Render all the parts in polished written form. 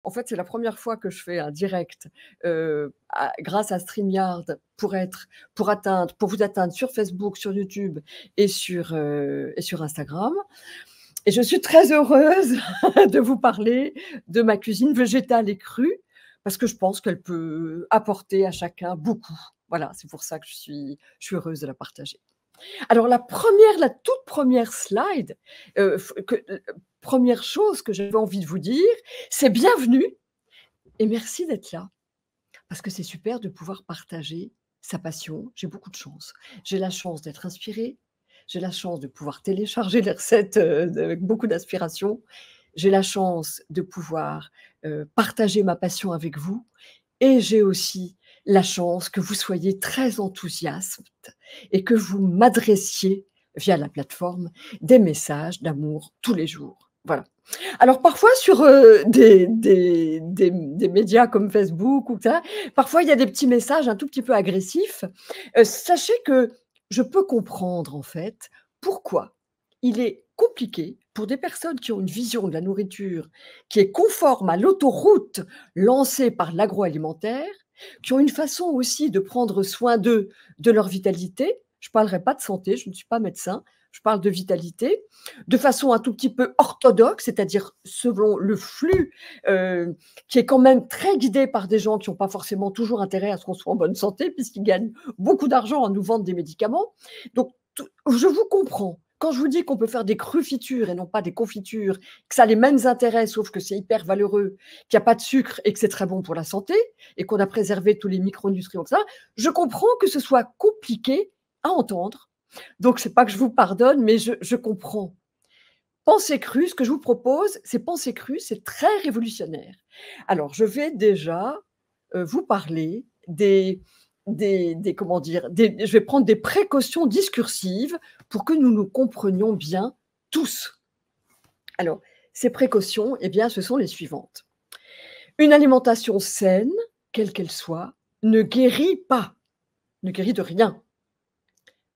En fait, c'est la première fois que je fais un direct, grâce à StreamYard pour vous atteindre sur Facebook, sur YouTube et sur Instagram et je suis très heureuse de vous parler de ma cuisine végétale et crue parce que je pense qu'elle peut apporter à chacun beaucoup. Voilà, c'est pour ça que je suis heureuse de la partager. Alors la toute première slide, f que 1re chose que j'avais envie de vous dire, c'est bienvenue et merci d'être là. Parce que c'est super de pouvoir partager sa passion. J'ai beaucoup de chance. J'ai la chance d'être inspirée, j'ai la chance de pouvoir télécharger les recettes, avec beaucoup d'inspiration. J'ai la chance de pouvoir, partager ma passion avec vous et j'ai aussi la chance que vous soyez très enthousiastes et que vous m'adressiez, via la plateforme, des messages d'amour tous les jours. Voilà. Alors parfois sur, des médias comme Facebook ou ça, parfois il y a des petits messages un tout petit peu agressifs. Sachez que je peux comprendre en fait pourquoi il est compliqué pour des personnes qui ont une vision de la nourriture qui est conforme à l'autoroute lancée par l'agroalimentaire, qui ont une façon aussi de prendre soin d'eux, de leur vitalité. Je ne parlerai pas de santé, je ne suis pas médecin, je parle de vitalité, de façon un tout petit peu orthodoxe, c'est-à-dire selon le flux, qui est quand même très guidé par des gens qui ont pas forcément toujours intérêt à ce qu'on soit en bonne santé, puisqu'ils gagnent beaucoup d'argent à nous vendre des médicaments. Donc tout je vous comprends. Quand je vous dis qu'on peut faire des crufitures et non pas des confitures, que ça a les mêmes intérêts, sauf que c'est hyper valeureux, qu'il y a pas de sucre et que c'est très bon pour la santé et qu'on a préservé tous les micronutriments que ça, je comprends que ce soit compliqué à entendre. Donc c'est pas que je vous pardonne, mais je comprends. Pensée crue, ce que je vous propose, c'est pensée crue, c'est très révolutionnaire. Alors je vais déjà, vous parler des comment dire? Je vais prendre des précautions discursives pour que nous nous comprenions bien tous. Alors, ces précautions, eh bien, ce sont les suivantes. Une alimentation saine, quelle qu'elle soit, ne guérit pas, ne guérit de rien.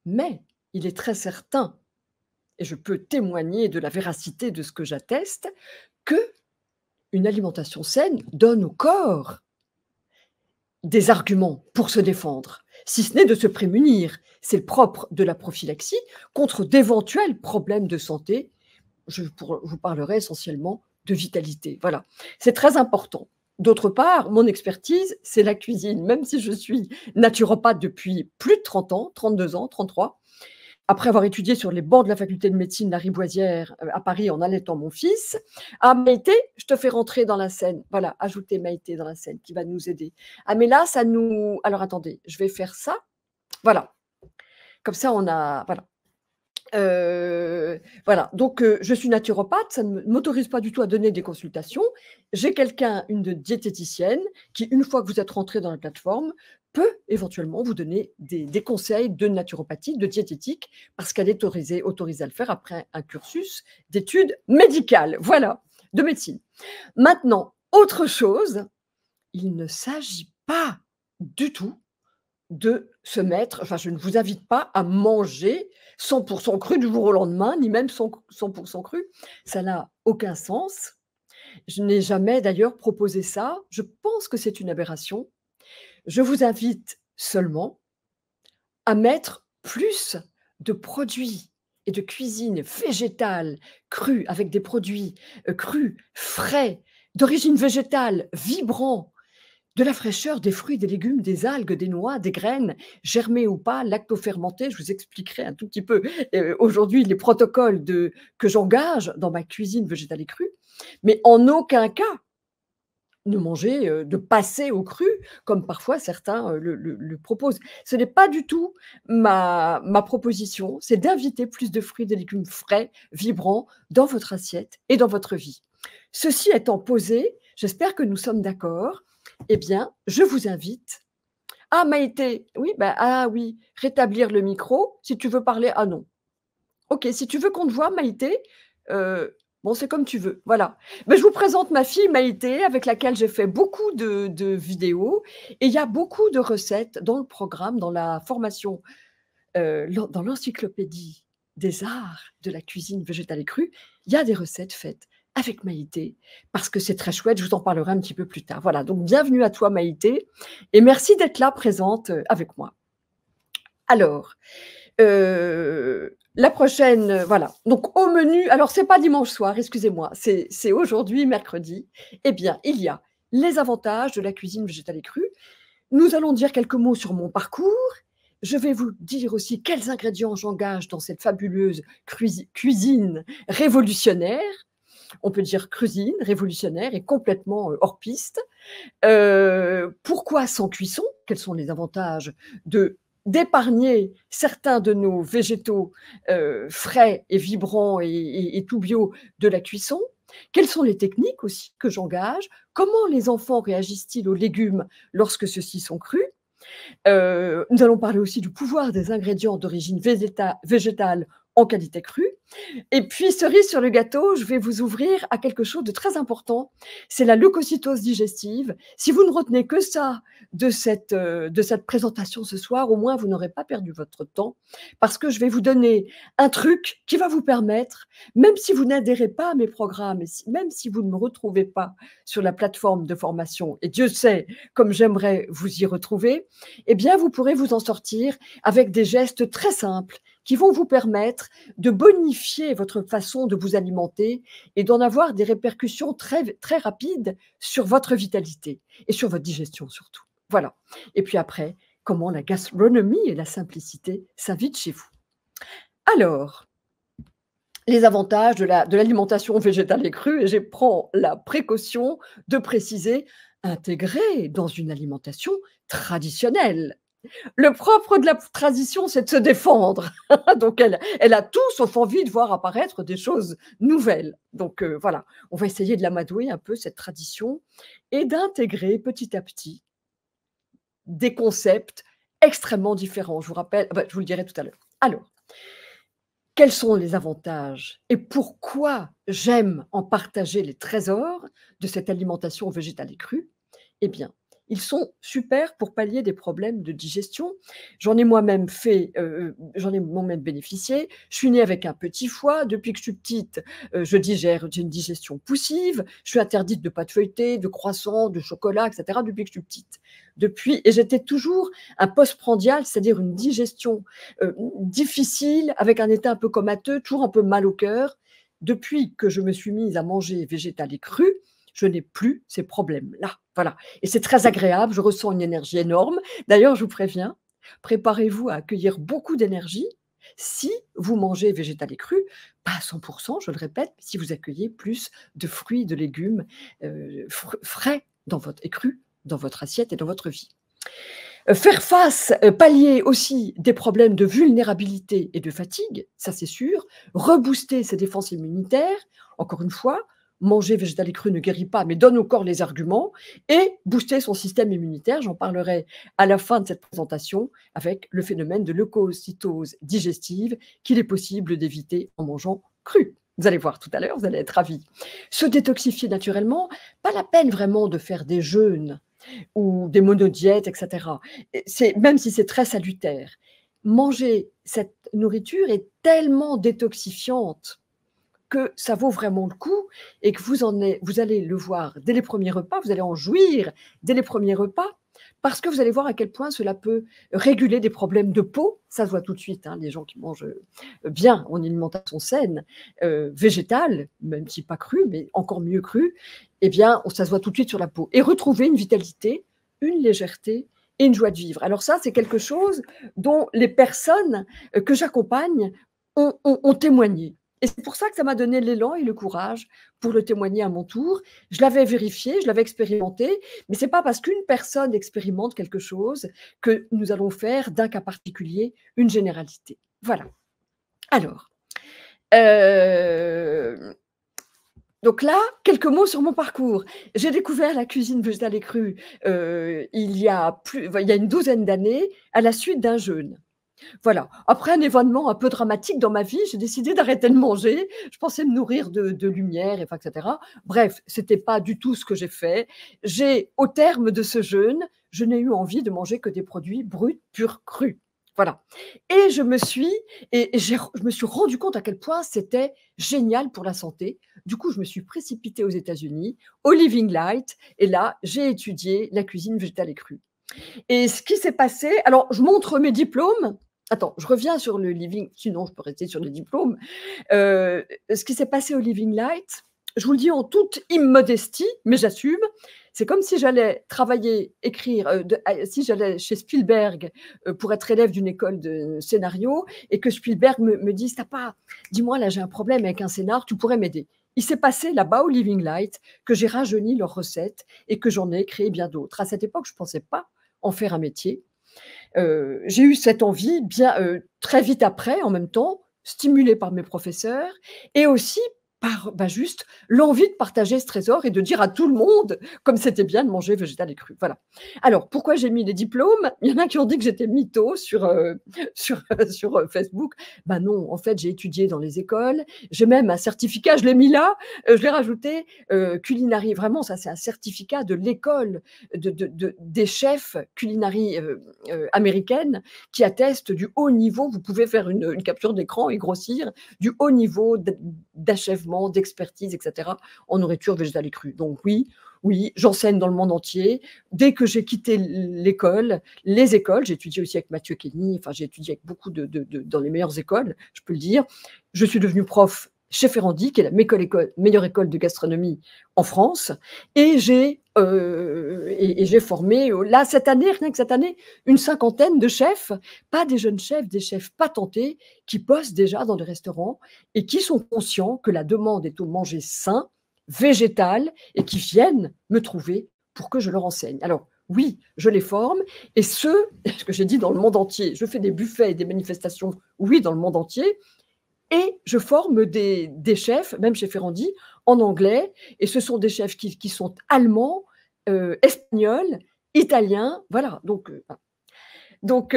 Mais il est très certain et je peux témoigner de la véracité de ce que j'atteste, qu'une alimentation saine donne au corps des arguments pour se défendre, si ce n'est de se prémunir. C'est le propre de la prophylaxie contre d'éventuels problèmes de santé. Vous parlerai essentiellement de vitalité. Voilà, c'est très important. D'autre part, mon expertise, c'est la cuisine. Même si je suis naturopathe depuis plus de 30 ans, 32 ans, 33, après avoir étudié sur les bancs de la faculté de médecine Lariboisière, à Paris en allaitant mon fils. Ah Maïté, je te fais rentrer dans la scène. Voilà, ajoutez Maïté dans la scène qui va nous aider. Ah mais là, ça nous alors attendez, je vais faire ça. Voilà, comme ça on a voilà. Voilà, donc je suis naturopathe, ça ne m'autorise pas du tout à donner des consultations. J'ai quelqu'un, une diététicienne qui, une fois que vous êtes rentré dans la plateforme, peut éventuellement vous donner des conseils de naturopathie, de diététique, parce qu'elle est autorisée à le faire après un cursus d'études médicales, voilà, de médecine. Maintenant, autre chose, il ne s'agit pas du tout de se mettre enfin, je ne vous invite pas à manger 100 cru du jour au lendemain, ni même 100 cru. Ça n'a aucun sens. Je n'ai jamais d'ailleurs proposé ça. Je pense que c'est une aberration. Je vous invite seulement à mettre plus de produits et de cuisine végétale crue, avec des produits, crus, frais, d'origine végétale, vibrants, de la fraîcheur des fruits, des légumes, des algues, des noix, des graines, germées ou pas, lactofermentées. Je vous expliquerai un tout petit peu, aujourd'hui les protocoles que j'engage dans ma cuisine végétale et crue, mais en aucun cas ne manger, de passer au cru comme parfois certains, le proposent. Ce n'est pas du tout ma proposition, c'est d'inviter plus de fruits et de légumes frais, vibrants dans votre assiette et dans votre vie. Ceci étant posé, j'espère que nous sommes d'accord. Eh bien, je vous invite ah Maïté, oui, bah, ah oui, rétablir le micro. Si tu veux parler, ah non. OK, si tu veux qu'on te voit Maïté, bon, c'est comme tu veux, voilà. Mais je vous présente ma fille Maïté avec laquelle j'ai fait beaucoup de vidéos et il y a beaucoup de recettes dans le programme, dans la formation, dans l'encyclopédie des arts de la cuisine végétale et crue, il y a des recettes faites avec Maïté, parce que c'est très chouette, je vous en parlerai un petit peu plus tard. Voilà, donc bienvenue à toi Maïté, et merci d'être là présente avec moi. Alors, la prochaine, voilà, donc au menu, alors c'est pas dimanche soir, excusez-moi, c'est aujourd'hui, mercredi. Eh bien, il y a les avantages de la cuisine végétale et crue. Nous allons dire quelques mots sur mon parcours. Je vais vous dire aussi quels ingrédients j'engage dans cette fabuleuse cuisine révolutionnaire. On peut dire cuisine révolutionnaire et complètement hors piste. Pourquoi sans cuisson? Quels sont les avantages d'épargner certains de nos végétaux frais et vibrants et tout bio de la cuisson? Quelles sont les techniques aussi que j'engage? Comment les enfants réagissent-ils aux légumes lorsque ceux-ci sont crus? Nous allons parler aussi du pouvoir des ingrédients d'origine végétale en qualité crue. Et puis, cerise sur le gâteau, je vais vous ouvrir à quelque chose de très important, c'est la leucocytose digestive. Si vous ne retenez que ça de cette présentation ce soir, au moins vous n'aurez pas perdu votre temps, parce que je vais vous donner un truc qui va vous permettre, même si vous n'adhérez pas à mes programmes, et même si vous ne me retrouvez pas sur la plateforme de formation, et Dieu sait comme j'aimerais vous y retrouver, eh bien vous pourrez vous en sortir avec des gestes très simples qui vont vous permettre de bonifier votre façon de vous alimenter et d'en avoir des répercussions très, très rapides sur votre vitalité et sur votre digestion surtout. Voilà. Et puis après, comment la gastronomie et la simplicité s'invitent chez vous. Alors, les avantages de l'alimentation végétale et crue, et je prends la précaution de préciser intégrée dans une alimentation traditionnelle. Le propre de la tradition, c'est de se défendre. Donc elle a tout sauf envie de voir apparaître des choses nouvelles. Donc voilà, on va essayer de l'amadouer un peu, cette tradition, et d'intégrer petit à petit des concepts extrêmement différents. Je vous rappelle, je vous le dirai tout à l'heure. Alors, quels sont les avantages et pourquoi j'aime en partager les trésors de cette alimentation végétale et crue? Eh bien, ils sont super pour pallier des problèmes de digestion. J'en ai moi-même fait, j'en ai moi-même bénéficié. Je suis née avec un petit foie. Depuis que je suis petite, je digère, j'ai une digestion poussive. Je suis interdite de pâtes feuilletées, de croissants, de chocolat, etc. depuis que je suis petite. Et j'étais toujours un postprandial, c'est-à-dire une digestion difficile, avec un état un peu comateux, toujours un peu mal au cœur. Depuis que je me suis mise à manger végétal et cru, je n'ai plus ces problèmes-là. Voilà. Et c'est très agréable, je ressens une énergie énorme. D'ailleurs, je vous préviens, préparez-vous à accueillir beaucoup d'énergie si vous mangez végétal et cru, pas à 100%, je le répète, mais si vous accueillez plus de fruits, de légumes frais et crus dans votre assiette et dans votre vie. Faire face, pallier aussi des problèmes de vulnérabilité et de fatigue, ça c'est sûr. Rebooster ses défenses immunitaires, encore une fois, manger végétal et cru ne guérit pas, mais donne au corps les arguments, et booster son système immunitaire. J'en parlerai à la fin de cette présentation avec le phénomène de leucocytose digestive qu'il est possible d'éviter en mangeant cru. Vous allez voir tout à l'heure, vous allez être ravis. Se détoxifier naturellement, pas la peine vraiment de faire des jeûnes ou des monodiètes, etc. Même si c'est très salutaire, manger cette nourriture est tellement détoxifiante que ça vaut vraiment le coup et que vous allez le voir dès les premiers repas, vous allez en jouir dès les premiers repas, parce que vous allez voir à quel point cela peut réguler des problèmes de peau. Ça se voit tout de suite, hein, les gens qui mangent bien en alimentation saine, végétale, même si pas crue, mais encore mieux crue, eh bien, ça se voit tout de suite sur la peau. Et retrouver une vitalité, une légèreté et une joie de vivre. Alors ça, c'est quelque chose dont les personnes que j'accompagne ont témoigné. Et c'est pour ça que ça m'a donné l'élan et le courage pour le témoigner à mon tour. Je l'avais vérifié, je l'avais expérimenté, mais ce n'est pas parce qu'une personne expérimente quelque chose que nous allons faire d'un cas particulier une généralité. Voilà. Alors, donc là, quelques mots sur mon parcours. J'ai découvert la cuisine végétale et crue il y a une douzaine d'années à la suite d'un jeûne. Voilà. Après un événement un peu dramatique dans ma vie, j'ai décidé d'arrêter de manger. Je pensais me nourrir de lumière, etc. Bref, ce n'était pas du tout ce que j'ai fait. Au terme de ce jeûne, je n'ai eu envie de manger que des produits bruts, purs, crus. Voilà. Et je me suis rendu compte à quel point c'était génial pour la santé. Du coup, je me suis précipitée aux États-Unis, au Living Light, et là, j'ai étudié la cuisine végétale et crue. Et ce qui s'est passé, alors je montre mes diplômes. Attends, je reviens sur le Living, sinon je peux rester sur les diplômes. Ce qui s'est passé au Living Light, je vous le dis en toute immodestie, mais j'assume, c'est comme si j'allais travailler, écrire, si j'allais chez Spielberg pour être élève d'une école de scénario et que Spielberg me dise: «T'as pas, dis-moi, là j'ai un problème avec un scénar, tu pourrais m'aider». Il s'est passé là-bas au Living Light que j'ai rajeuni leurs recettes et que j'en ai créé bien d'autres. À cette époque, je ne pensais pas en faire un métier. J'ai eu cette envie bien, très vite après, en même temps, stimulée par mes professeurs et aussi par, bah, juste l'envie de partager ce trésor et de dire à tout le monde comme c'était bien de manger végétal et cru. Voilà. Alors pourquoi j'ai mis les diplômes? Il y en a qui ont dit que j'étais mytho sur, sur Facebook. Ben non, en fait, j'ai étudié dans les écoles. J'ai même un certificat, je l'ai mis là, je l'ai rajouté, culinary. Vraiment, ça, c'est un certificat de l'école des chefs culinary américaine qui atteste du haut niveau. Vous pouvez faire une capture d'écran et grossir du haut niveau d'achèvement, d'expertise, etc. en nourriture végétale et crue. Donc oui, oui, j'enseigne dans le monde entier. Dès que j'ai quitté l'école, les écoles, j'ai étudié aussi avec Mathieu Kenny, enfin j'ai étudié avec beaucoup dans les meilleures écoles, je peux le dire. Je suis devenue prof chez Ferrandi, qui est la meilleure école de gastronomie en France, et j'ai formé, là, cette année, rien que cette année, une cinquantaine de chefs, pas des jeunes chefs, des chefs patentés, qui bossent déjà dans des restaurants et qui sont conscients que la demande est au manger sain, végétal, et qui viennent me trouver pour que je leur enseigne. Alors, oui, je les forme, et ce que j'ai dit dans le monde entier, je fais des buffets et des manifestations, oui, dans le monde entier, et je forme des chefs, même chez Ferrandi, en anglais. Et ce sont des chefs qui sont allemands, espagnols, italiens. Voilà. Voilà. Donc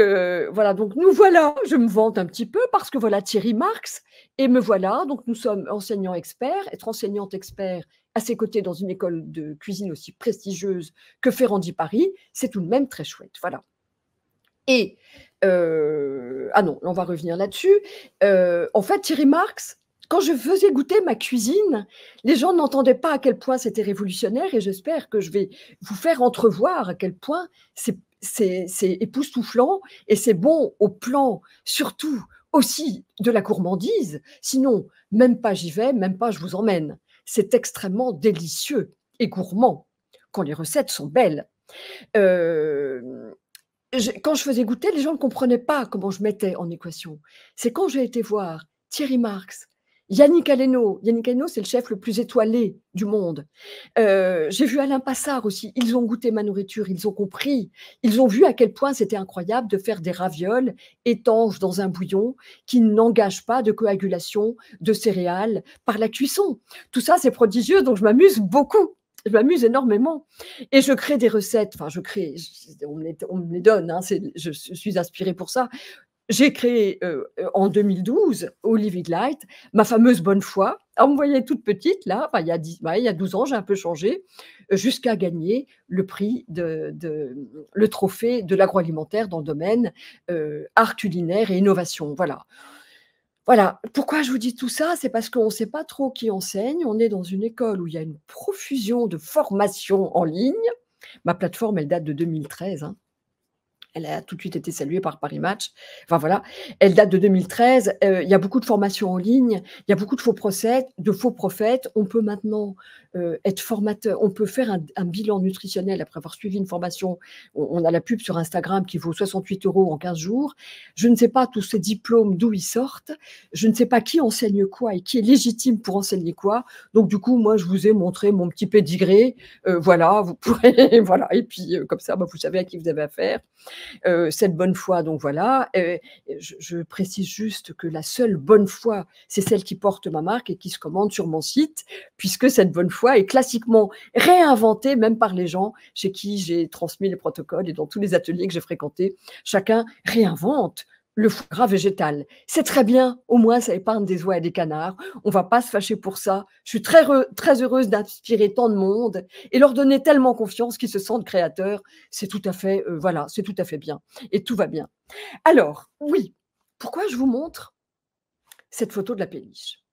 nous voilà, je me vante un petit peu parce que voilà Thierry Marx et me voilà. Donc nous sommes enseignants experts. Être enseignante expert à ses côtés dans une école de cuisine aussi prestigieuse que Ferrandi Paris, c'est tout de même très chouette. Voilà. Et ah non, on va revenir là-dessus. En fait, Thierry Marx, quand je faisais goûter ma cuisine, les gens n'entendaient pas à quel point c'était révolutionnaire et j'espère que je vais vous faire entrevoir à quel point c'est époustouflant et c'est bon au plan, surtout aussi de la gourmandise. Sinon, même pas j'y vais, même pas je vous emmène. C'est extrêmement délicieux et gourmand quand les recettes sont belles. Hem Quand je faisais goûter, les gens ne comprenaient pas comment je mettais en équation. C'est quand j'ai été voir Thierry Marx, Yannick Aleno. Yannick Aleno, c'est le chef le plus étoilé du monde. J'ai vu Alain Passard aussi. Ils ont goûté ma nourriture, ils ont compris. Ils ont vu à quel point c'était incroyable de faire des ravioles étanches dans un bouillon qui n'engage pas de coagulation de céréales par la cuisson. Tout ça, c'est prodigieux, donc je m'amuse beaucoup. Je m'amuse énormément et je crée des recettes. Enfin, je crée, on me les donne, hein, je suis inspirée pour ça. J'ai créé en 2012, au Living Light, ma fameuse bonne foi. Alors, vous me voyez toute petite là, enfin, il y a 12 ans, j'ai un peu changé, jusqu'à gagner le prix le trophée de l'agroalimentaire dans le domaine art culinaire et innovation. Voilà. Voilà. Pourquoi je vous dis tout ça? C'est parce qu'on ne sait pas trop qui enseigne. On est dans une école où il y a une profusion de formations en ligne. Ma plateforme, elle date de 2013, hein. Elle a tout de suite été saluée par Paris Match. Enfin voilà, elle date de 2013. Il y a beaucoup de formations en ligne, il y a beaucoup de faux prophètes. On peut maintenant être formateur, on peut faire un bilan nutritionnel après avoir suivi une formation. On a la pub sur Instagram qui vaut 68 € en 15 jours. Je ne sais pas tous ces diplômes d'où ils sortent. Je ne sais pas qui enseigne quoi et qui est légitime pour enseigner quoi. Donc du coup, moi, je vous ai montré mon petit pédigré. Voilà, vous pourrez, voilà. Et puis comme ça, bah, vous savez à qui vous avez affaire. Cette bonne foi, donc voilà. Je précise juste que la seule bonne foi, c'est celle qui porte ma marque et qui se commande sur mon site, puisque cette bonne foi est classiquement réinventée même par les gens chez qui j'ai transmis les protocoles et dans tous les ateliers que j'ai fréquentés. Chacun réinvente le foie gras végétal. C'est très bien, au moins ça épargne des oies et des canards. On va pas se fâcher pour ça. Je suis très heureuse d'inspirer tant de monde et leur donner tellement confiance qu'ils se sentent créateurs. C'est tout à fait, voilà, c'est tout à fait bien et tout va bien. Alors, oui, pourquoi je vous montre cette photo de la péniche?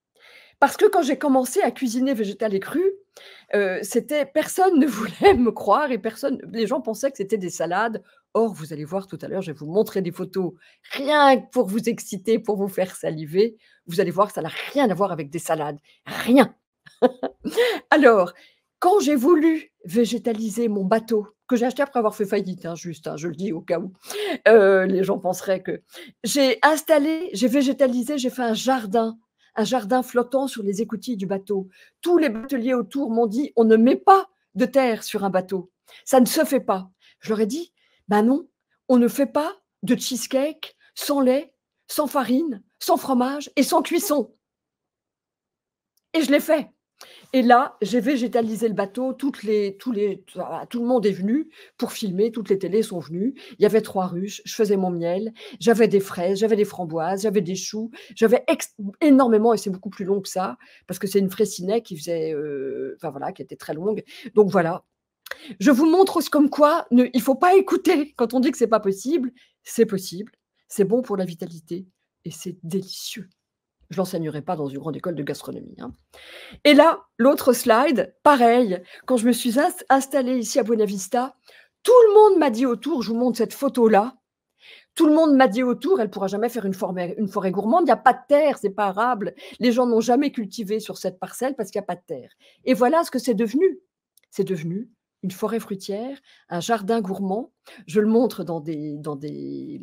Parce que quand j'ai commencé à cuisiner végétal et cru, c'était personne ne voulait me croire et personne les gens pensaient que c'était des salades. Or, vous allez voir tout à l'heure, je vais vous montrer des photos rien que pour vous exciter, pour vous faire saliver. Vous allez voir, ça n'a rien à voir avec des salades, rien. Alors, quand j'ai voulu végétaliser mon bateau, que j'ai acheté après avoir fait faillite, hein, juste, hein, je le dis au cas où, les gens penseraient que j'ai végétalisé, j'ai fait un jardin flottant sur les écoutilles du bateau. Tous les bateliers autour m'ont dit: «On ne met pas de terre sur un bateau, ça ne se fait pas». Je leur ai dit: «Ben non, on ne fait pas de cheesecake sans lait, sans farine, sans fromage et sans cuisson» et je l'ai fait. Et là, j'ai végétalisé le bateau, tout le monde est venu pour filmer, toutes les télés sont venues. Il y avait 3 ruches, je faisais mon miel, j'avais des fraises, j'avais des framboises, j'avais des choux, j'avais énormément et c'est beaucoup plus long que ça, parce que c'est une fraissinet qui faisait, enfin voilà, qui était très longue. Donc voilà, je vous montre comme quoi il ne faut pas écouter quand on dit que c'est possible, c'est bon pour la vitalité et c'est délicieux. Je l'enseignerai pas dans une grande école de gastronomie, hein. Et là, l'autre slide, pareil, quand je me suis installée ici à Buena Vista, tout le monde m'a dit autour, je vous montre cette photo-là, tout le monde m'a dit autour: «Elle pourra jamais faire une forêt gourmande, il y a pas de terre, c'est pas arable. Les gens n'ont jamais cultivé sur cette parcelle parce qu'il y a pas de terre» et voilà ce que c'est devenu. C'est devenu une forêt fruitière, un jardin gourmand. Je le montre dans des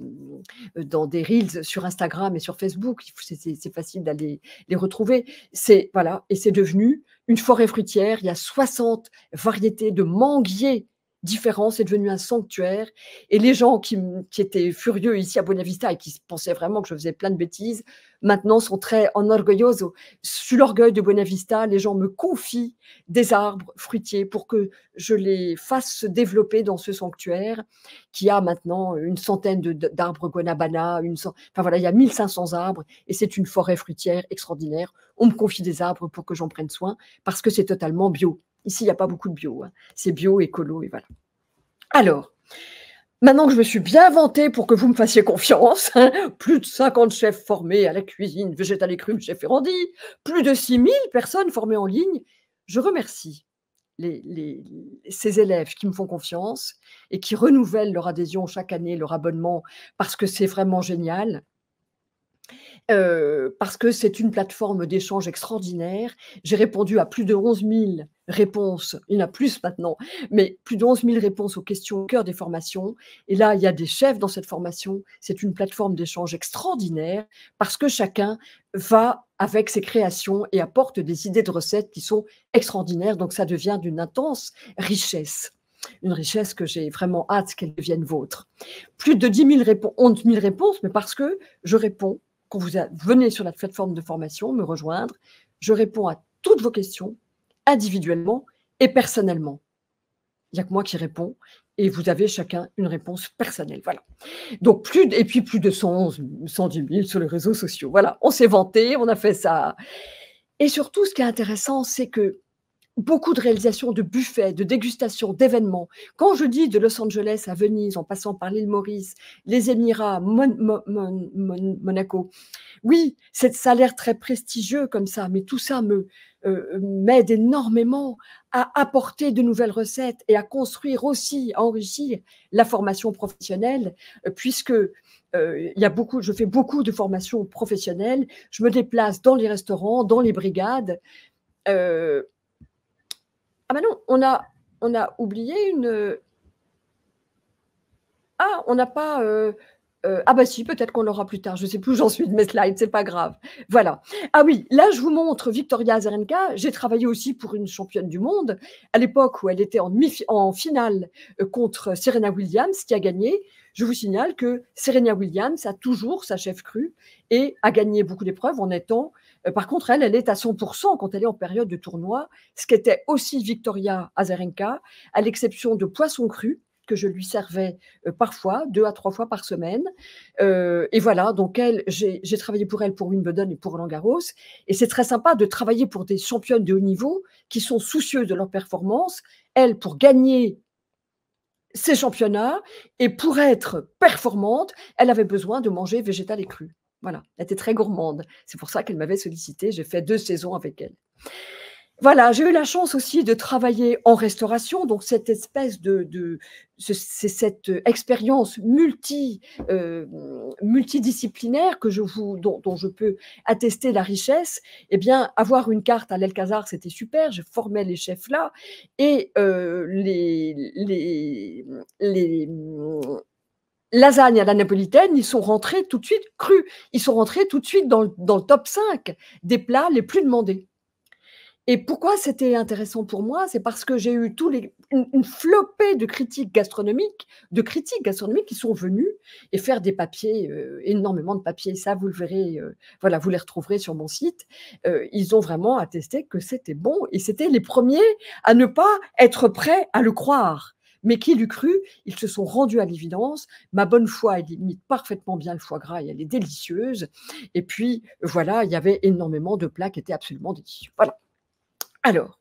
reels sur Instagram et sur Facebook. C'est facile d'aller les retrouver. C'est voilà et c'est devenu une forêt fruitière. Il y a 60 variétés de manguiers différents. C'est devenu un sanctuaire et les gens qui étaient furieux ici à Buena Vista et qui pensaient vraiment que je faisais plein de bêtises, maintenant sont très orgulloso. Sur l'orgueil de Buena Vista, les gens me confient des arbres fruitiers pour que je les fasse se développer dans ce sanctuaire qui a maintenant une centaine d'arbres guanabana, enfin voilà, il y a 1500 arbres et c'est une forêt fruitière extraordinaire. On me confie des arbres pour que j'en prenne soin parce que c'est totalement bio. Ici, il n'y a pas beaucoup de bio, hein. C'est bio, écolo et voilà. Alors, maintenant que je me suis bien vantée pour que vous me fassiez confiance, hein, plus de 50 chefs formés à la cuisine végétale et crue chez Ferrandi, plus de 6000 personnes formées en ligne, je remercie ces élèves qui me font confiance et qui renouvellent leur adhésion chaque année, leur abonnement, parce que c'est vraiment génial. Parce que c'est une plateforme d'échange extraordinaire. J'ai répondu à plus de 11 000 réponses, il y en a plus maintenant, mais plus de 11 000 réponses aux questions au cœur des formations et là, il y a des chefs dans cette formation. C'est une plateforme d'échange extraordinaire parce que chacun va avec ses créations et apporte des idées de recettes qui sont extraordinaires, donc ça devient d'une intense richesse. Une richesse que j'ai vraiment hâte qu'elle devienne vôtre. Plus de 11 000 réponses, mais parce que je réponds quand vous venez sur la plateforme de formation, me rejoindre, je réponds à toutes vos questions individuellement et personnellement. Il n'y a que moi qui réponds et vous avez chacun une réponse personnelle. Voilà. Donc, plus de 110 000 sur les réseaux sociaux. Voilà, on s'est vanté, on a fait ça. Et surtout, ce qui est intéressant, c'est que beaucoup de réalisations de buffets, de dégustations, d'événements. Quand je dis de Los Angeles à Venise, en passant par l'île Maurice, les Émirats, Monaco, oui, ça a l'air très prestigieux comme ça, mais tout ça m'aide énormément à apporter de nouvelles recettes et à construire aussi, à enrichir la formation professionnelle, puisque je fais beaucoup de formations professionnelles, je me déplace dans les restaurants, dans les brigades. Ah ben non, on a oublié une, ah, on n'a pas, ah bah si, peut-être qu'on l'aura plus tard, je ne sais plus où j'en suis de mes slides, c'est pas grave. Voilà. Ah oui, là, je vous montre Victoria Azarenka. J'ai travaillé aussi pour une championne du monde, à l'époque où elle était en finale, contre Serena Williams, qui a gagné. Je vous signale que Serena Williams a toujours sa chef crue et a gagné beaucoup d'épreuves en étant par contre, elle est à 100% quand elle est en période de tournoi, ce qu'était aussi Victoria Azarenka, à l'exception de poisson cru, que je lui servais, parfois 2 à 3 fois par semaine, et voilà, donc elle, j'ai travaillé pour elle, pour Wimbledon et pour Roland-Garros, et c'est très sympa de travailler pour des championnes de haut niveau qui sont soucieuses de leur performance. Elle, pour gagner ces championnats et pour être performante, elle avait besoin de manger végétal et cru. Voilà, elle était très gourmande. C'est pour ça qu'elle m'avait sollicitée. J'ai fait 2 saisons avec elle. Voilà, j'ai eu la chance aussi de travailler en restauration, donc cette espèce de c'est cette expérience multidisciplinaire que je vous dont je peux attester la richesse. Eh bien, avoir une carte à l'Alcazar, c'était super, je formais les chefs là et les, lasagnes à la napolitaine, ils sont rentrés tout de suite crus. Ils sont rentrés tout de suite dans le top 5 des plats les plus demandés. Et pourquoi c'était intéressant pour moi? C'est parce que j'ai eu une flopée de critiques gastronomiques qui sont venus et faire des papiers, énormément de papiers. Ça, vous le verrez, voilà, vous les retrouverez sur mon site. Ils ont vraiment attesté que c'était bon et c'était les premiers à ne pas être prêts à le croire. Mais qui l'eût cru? Ils se sont rendus à l'évidence. Ma bonne foi, elle imite parfaitement bien le foie gras et elle est délicieuse. Et puis, voilà, il y avait énormément de plats qui étaient absolument délicieux. Voilà. Alors,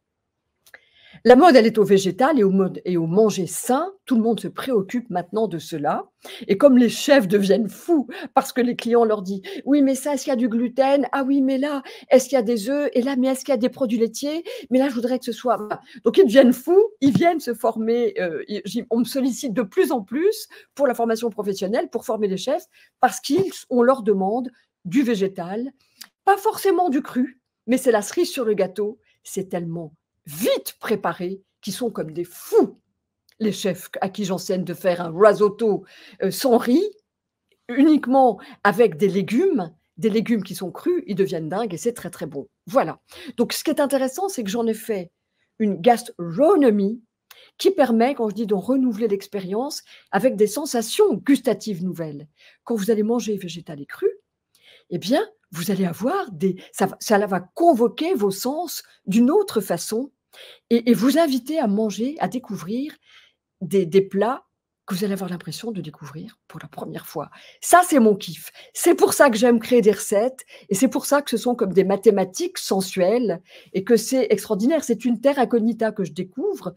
la mode, elle est au végétal et au manger sain. Tout le monde se préoccupe maintenant de cela. Et comme les chefs deviennent fous parce que les clients leur disent: «Oui, mais ça, est-ce qu'il y a du gluten? Ah oui, mais là, est-ce qu'il y a des œufs? Et là, mais est-ce qu'il y a des produits laitiers? Mais là, je voudrais que ce soit» voilà. Donc ils deviennent fous, ils viennent se former, on me sollicite de plus en plus pour la formation professionnelle, pour former les chefs, parce qu'on leur demande du végétal, pas forcément du cru, mais c'est la cerise sur le gâteau, c'est tellement vite préparés qui sont comme des fous. Les chefs à qui j'enseigne de faire un risotto sans riz, uniquement avec des légumes qui sont crus, ils deviennent dingues et c'est très très bon. Voilà. Donc ce qui est intéressant, c'est que j'en ai fait une gastronomie qui permet, quand je dis de renouveler l'expérience, avec des sensations gustatives nouvelles. Quand vous allez manger végétal et cru, eh bien, vous allez avoir ça va convoquer vos sens d'une autre façon et vous inviter à manger, à découvrir des plats que vous allez avoir l'impression de découvrir pour la première fois. Ça, c'est mon kiff. C'est pour ça que j'aime créer des recettes et c'est pour ça que ce sont comme des mathématiques sensuelles et que c'est extraordinaire. C'est une terre incognita que je découvre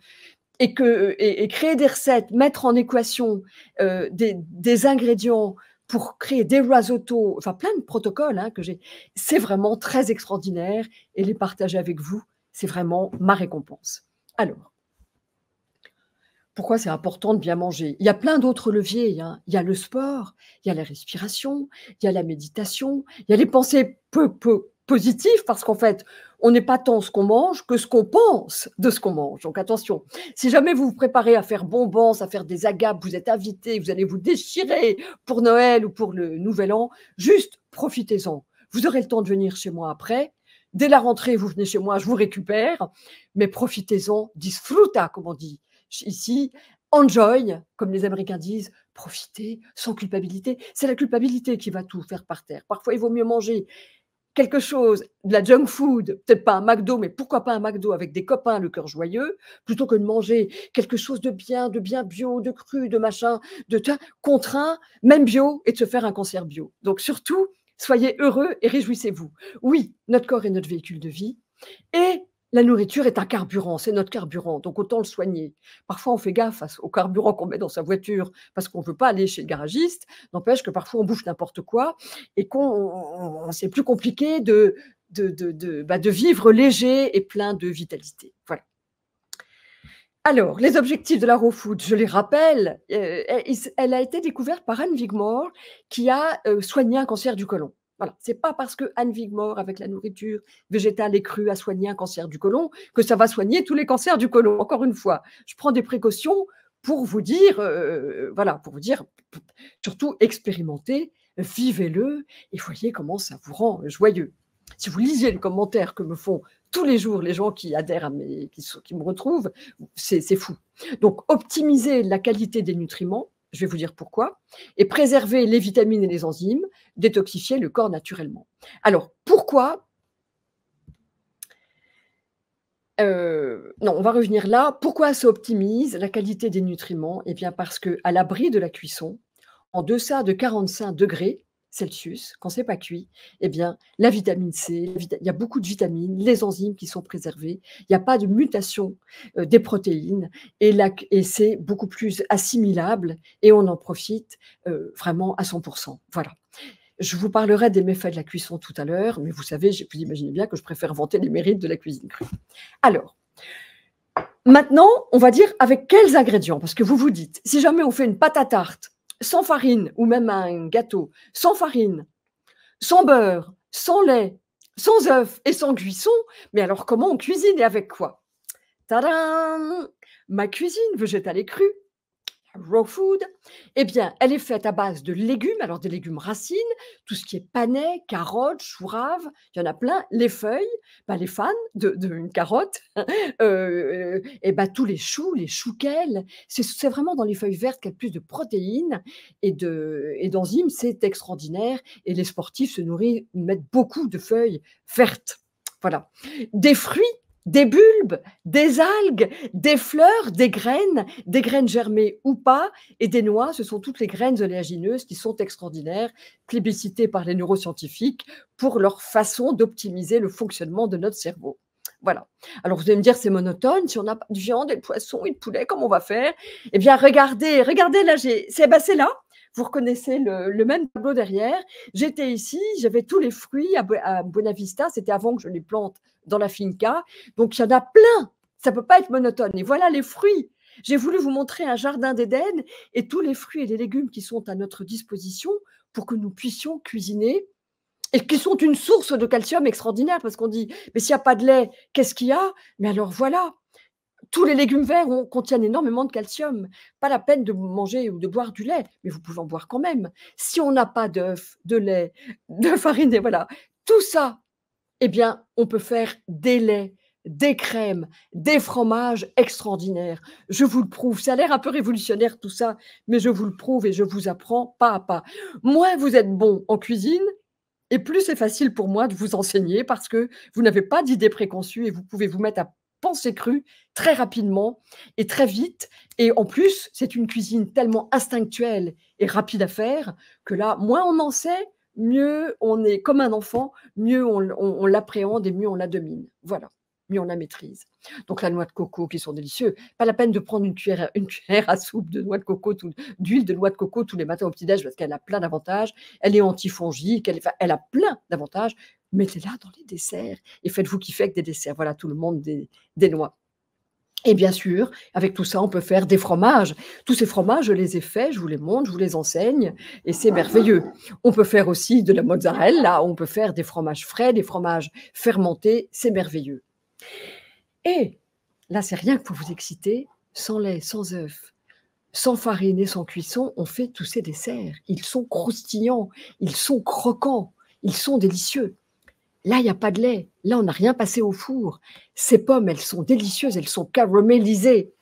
et créer des recettes, mettre en équation, des ingrédients pour créer des risottos, enfin plein de protocoles, hein, que j'ai. C'est vraiment très extraordinaire et les partager avec vous, c'est vraiment ma récompense. Alors, pourquoi c'est important de bien manger? Il y a plein d'autres leviers, hein. Il y a le sport, il y a la respiration, il y a la méditation, il y a les pensées peu positives parce qu'en fait, on n'est pas tant ce qu'on mange que ce qu'on pense de ce qu'on mange. Donc attention, si jamais vous vous préparez à faire bonbons, à faire des agapes, vous êtes invité, vous allez vous déchirer pour Noël ou pour le Nouvel An, juste profitez-en. Vous aurez le temps de venir chez moi après. Dès la rentrée, vous venez chez moi, je vous récupère, mais profitez-en, disfruta, comme on dit ici, enjoy, comme les Américains disent, profiter sans culpabilité. C'est la culpabilité qui va tout faire par terre. Parfois, il vaut mieux manger quelque chose, de la junk food, peut-être pas un McDo, mais pourquoi pas un McDo avec des copains, le cœur joyeux, plutôt que de manger quelque chose de bien bio, de cru, de machin, contraint, même bio, et de se faire un cancer bio. Donc surtout, soyez heureux et réjouissez-vous. Oui, notre corps est notre véhicule de vie et la nourriture est un carburant, c'est notre carburant, donc autant le soigner. Parfois, on fait gaffe au carburant qu'on met dans sa voiture parce qu'on ne veut pas aller chez le garagiste. N'empêche que parfois, on bouffe n'importe quoi et c'est plus compliqué de vivre léger et plein de vitalité. Voilà. Alors, les objectifs de la raw food, je les rappelle, elle a été découverte par Anne Wigmore qui a soigné un cancer du côlon. Voilà, c'est pas parce que Anne Wigmore, avec la nourriture végétale et crue, a soigné un cancer du côlon que ça va soigner tous les cancers du côlon. Encore une fois, je prends des précautions pour vous dire, voilà, pour vous dire, surtout expérimentez, vivez-le et voyez comment ça vous rend joyeux. Si vous lisiez les commentaires que me font tous les jours les gens qui adhèrent qui me retrouvent, c'est fou. Donc, optimiser la qualité des nutriments, je vais vous dire pourquoi, et préserver les vitamines et les enzymes, détoxifier le corps naturellement. Alors, pourquoi? Non, on va revenir là. Pourquoi ça optimise la qualité des nutriments? Eh bien, parce qu'à l'abri de la cuisson, en deçà de 45 degrés Celsius, quand c'est pas cuit, eh bien, la vitamine C, il y a beaucoup de vitamines, les enzymes qui sont préservées, il y a pas de mutation, des protéines et c'est beaucoup plus assimilable et on en profite, vraiment à 100. Voilà. Je vous parlerai des méfaits de la cuisson tout à l'heure, mais vous savez, vous imaginez bien que je préfère vanter les mérites de la cuisine crue. Alors, maintenant, on va dire avec quels ingrédients? Parce que vous vous dites, si jamais on fait une pâte à tarte sans farine ou même un gâteau sans farine, sans beurre, sans lait, sans œufs et sans cuisson, mais alors comment on cuisine et avec quoi? Tadam! Ma cuisine végétale et crue, raw food, eh bien, elle est faite à base de légumes, alors des légumes racines, tout ce qui est panais, carottes, choux raves, il y en a plein. Les feuilles, bah, les fans d'une carotte, et bah, tous les choux kale. C'est vraiment dans les feuilles vertes qu'il y a le plus de protéines et d'enzymes, c'est extraordinaire et les sportifs se nourrissent mettent beaucoup de feuilles vertes. Voilà. Des fruits, des bulbes, des algues, des fleurs, des graines germées ou pas, et des noix, ce sont toutes les graines oléagineuses qui sont extraordinaires, plébiscitées par les neuroscientifiques pour leur façon d'optimiser le fonctionnement de notre cerveau. Voilà. Alors vous allez me dire, c'est monotone, si on n'a pas de viande et de poisson et de poulet, comment on va faire? Eh bien, regardez là, c'est là, vous reconnaissez le même tableau derrière. J'étais ici, j'avais tous les fruits à Buena Vista, c'était avant que je les plante dans la finca, donc il y en a plein, ça ne peut pas être monotone. Et voilà les fruits. J'ai voulu vous montrer un jardin d'Éden et tous les fruits et les légumes qui sont à notre disposition pour que nous puissions cuisiner et qui sont une source de calcium extraordinaire parce qu'on dit: «Mais s'il n'y a pas de lait, qu'est-ce qu'il y a?» Mais alors voilà, tous les légumes verts contiennent énormément de calcium. Pas la peine de manger ou de boire du lait, mais vous pouvez en boire quand même. Si on n'a pas d'œufs, de lait, de farine et voilà, tout ça, eh bien, on peut faire des laits, des crèmes, des fromages extraordinaires. Je vous le prouve. Ça a l'air un peu révolutionnaire tout ça, mais je vous le prouve et je vous apprends pas à pas. Moins vous êtes bon en cuisine et plus c'est facile pour moi de vous enseigner parce que vous n'avez pas d'idées préconçues et vous pouvez vous mettre à penser cru très rapidement et très vite. Et en plus, c'est une cuisine tellement instinctuelle et rapide à faire que là, moins on en sait, mieux on est comme un enfant, mieux on l'appréhende et mieux on la domine. Voilà, mieux on la maîtrise. Donc la noix de coco qui sont délicieux. Pas la peine de prendre une cuillère à soupe de noix de coco, d'huile de noix de coco tous les matins au petit-déj parce qu'elle a plein d'avantages. Elle est antifongique, elle a plein d'avantages. Mettez-la dans les desserts et faites-vous kiffer avec des desserts. Voilà, tout le monde des noix. Et bien sûr, avec tout ça, on peut faire des fromages. Tous ces fromages, je les ai faits, je vous les montre, je vous les enseigne et c'est merveilleux. On peut faire aussi de la mozzarella, on peut faire des fromages frais, des fromages fermentés, c'est merveilleux. Et là, c'est rien que pour vous exciter, sans lait, sans œufs, sans farine et sans cuisson, on fait tous ces desserts. Ils sont croustillants, ils sont croquants, ils sont délicieux. Là, il y a pas de lait. Là, on n'a rien passé au four. Ces pommes, elles sont délicieuses, elles sont caramélisées.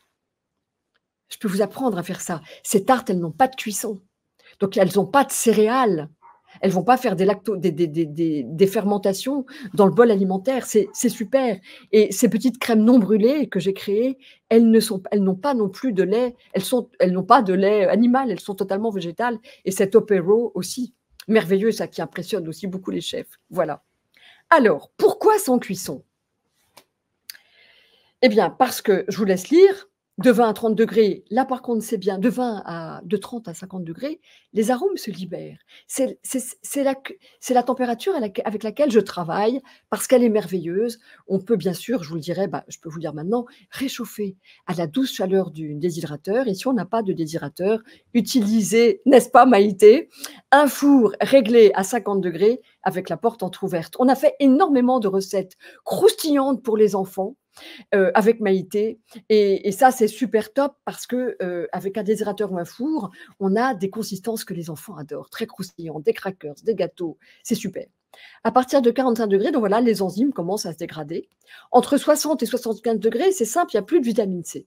Je peux vous apprendre à faire ça. Ces tartes, elles n'ont pas de cuisson. Donc, elles n'ont pas de céréales. Elles vont pas faire des fermentations dans le bol alimentaire. C'est super. Et ces petites crèmes non brûlées que j'ai créées, elles n'ont pas non plus de lait. Elles n'ont pas de lait animal. Elles sont totalement végétales. Et cet opéro aussi, merveilleux, ça qui impressionne aussi beaucoup les chefs. Voilà. Alors, pourquoi sans cuisson? Eh bien, parce que je vous laisse lire, de 20 à 30 degrés, là par contre c'est bien, de 30 à 50 degrés, les arômes se libèrent. C'est la température avec laquelle je travaille parce qu'elle est merveilleuse. On peut bien sûr, je vous le dirai, bah, je peux vous le dire maintenant, réchauffer à la douce chaleur du déshydrateur et si on n'a pas de déshydrateur, utilisez, n'est-ce pas Maïté, un four réglé à 50 degrés avec la porte entrouverte. On a fait énormément de recettes croustillantes pour les enfants avec Maïté et ça, c'est super top parce que, avec un déshydrateur ou un four, on a des consistances que les enfants adorent, très croustillantes, des crackers, des gâteaux, c'est super. À partir de 45 degrés, donc voilà, les enzymes commencent à se dégrader. Entre 60 et 75 degrés, c'est simple, il y a plus de vitamine C.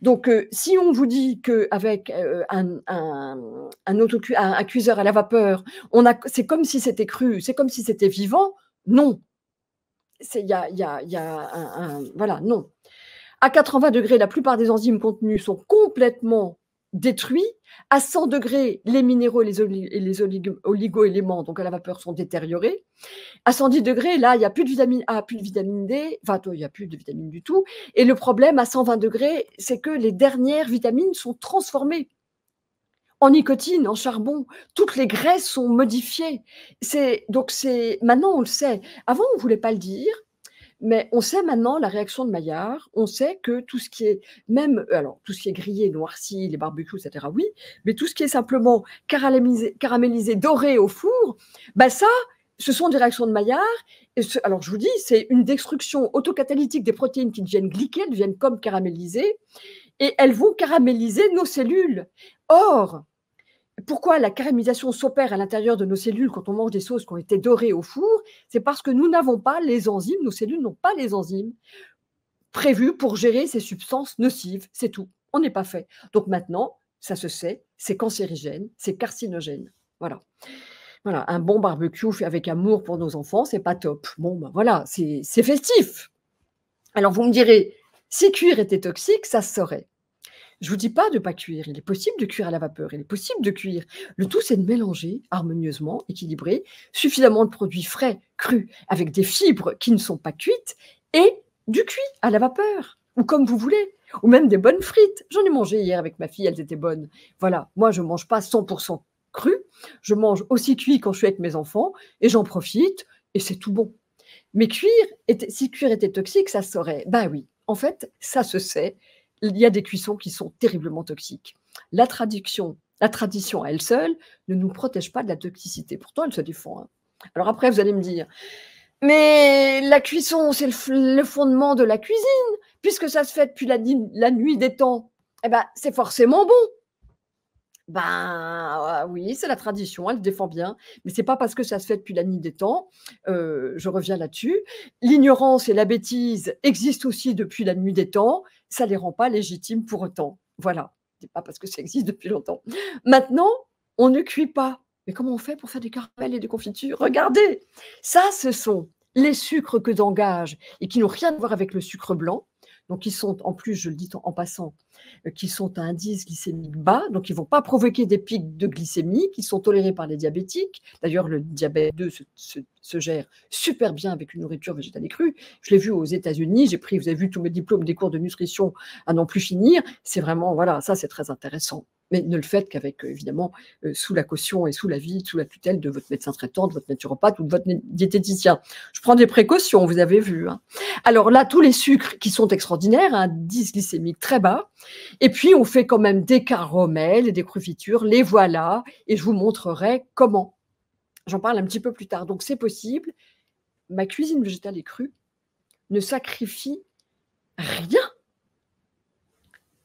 Donc, si on vous dit qu'avec, un cuiseur à la vapeur, c'est comme si c'était cru, c'est comme si c'était vivant, non. il y a voilà, non. À 80 degrés, la plupart des enzymes contenues sont complètement détruits. À 100 degrés, les minéraux et les oligo-éléments, donc à la vapeur, sont détériorés. À 110 degrés, là, il n'y a plus de vitamine A, plus de vitamine D, enfin, il n'y a plus de vitamines du tout. Et le problème, à 120 degrés, c'est que les dernières vitamines sont transformées en nicotine, en charbon. Toutes les graisses sont modifiées. Maintenant, on le sait. Avant, on ne voulait pas le dire. Mais on sait maintenant la réaction de Maillard, on sait que tout ce qui est même alors tout ce qui est grillé, noirci, les barbecues et cetera, oui, mais tout ce qui est simplement caramélisé, doré au four, bah ça, ce sont des réactions de Maillard et alors je vous dis, c'est une destruction autocatalytique des protéines qui deviennent glyquées, elles deviennent comme caramélisées et elles vont caraméliser nos cellules. Or, pourquoi la caramélisation s'opère à l'intérieur de nos cellules quand on mange des sauces qui ont été dorées au four? C'est parce que nous n'avons pas les enzymes, nos cellules n'ont pas les enzymes prévues pour gérer ces substances nocives, c'est tout. On n'est pas fait. Donc maintenant, ça se sait, c'est cancérigène, c'est carcinogène. Voilà. Voilà, un bon barbecue fait avec amour pour nos enfants, c'est pas top. Bon, ben voilà, c'est festif. Alors vous me direz, si cuire était toxique, ça se saurait. Je vous dis pas de pas cuire, il est possible de cuire à la vapeur, il est possible de cuire. Le tout, c'est de mélanger harmonieusement, équilibré, suffisamment de produits frais, crus, avec des fibres qui ne sont pas cuites, et du cuit à la vapeur, ou comme vous voulez, ou même des bonnes frites. J'en ai mangé hier avec ma fille, elles étaient bonnes. Voilà, moi je mange pas 100% cru, je mange aussi cuit quand je suis avec mes enfants, et j'en profite, et c'est tout bon. Mais si cuire était toxique, ça se saurait. Ben oui, en fait, ça se sait. Il y a des cuissons qui sont terriblement toxiques. La tradition à elle seule ne nous protège pas de la toxicité. Pourtant, elle se défend. Hein. Alors après, vous allez me dire, mais la cuisson, c'est le fondement de la cuisine, puisque ça se fait depuis la nuit des temps. Eh ben, c'est forcément bon. Ben oui, c'est la tradition, elle défend bien, mais c'est pas parce que ça se fait depuis la nuit des temps, je reviens là-dessus. L'ignorance et la bêtise existent aussi depuis la nuit des temps, ça les rend pas légitimes pour autant. Voilà, c'est pas parce que ça existe depuis longtemps. Maintenant, on ne cuit pas. Mais comment on fait pour faire des caramels et des confitures? Regardez, ça, ce sont les sucres que d'engage et qui n'ont rien à voir avec le sucre blanc, donc qui sont, en plus, je le dis en passant, qui sont à indice glycémique bas, donc ils ne vont pas provoquer des pics de glycémie qui sont tolérés par les diabétiques. D'ailleurs, le diabète 2 se gère super bien avec une nourriture végétale et crue. Je l'ai vu aux États-Unis, vous avez vu tous mes diplômes des cours de nutrition à n'en plus finir. C'est vraiment, voilà, ça c'est très intéressant. Mais ne le faites qu'avec, évidemment, sous la caution et sous la tutelle de votre médecin traitant, de votre naturopathe ou de votre diététicien. Je prends des précautions, vous avez vu. Hein. Alors là, tous les sucres qui sont extraordinaires, un indice glycémique très bas, et puis on fait quand même des caramels et des confitures, les voilà, et je vous montrerai comment. J'en parle un petit peu plus tard. Donc c'est possible, ma cuisine végétale et crue ne sacrifie rien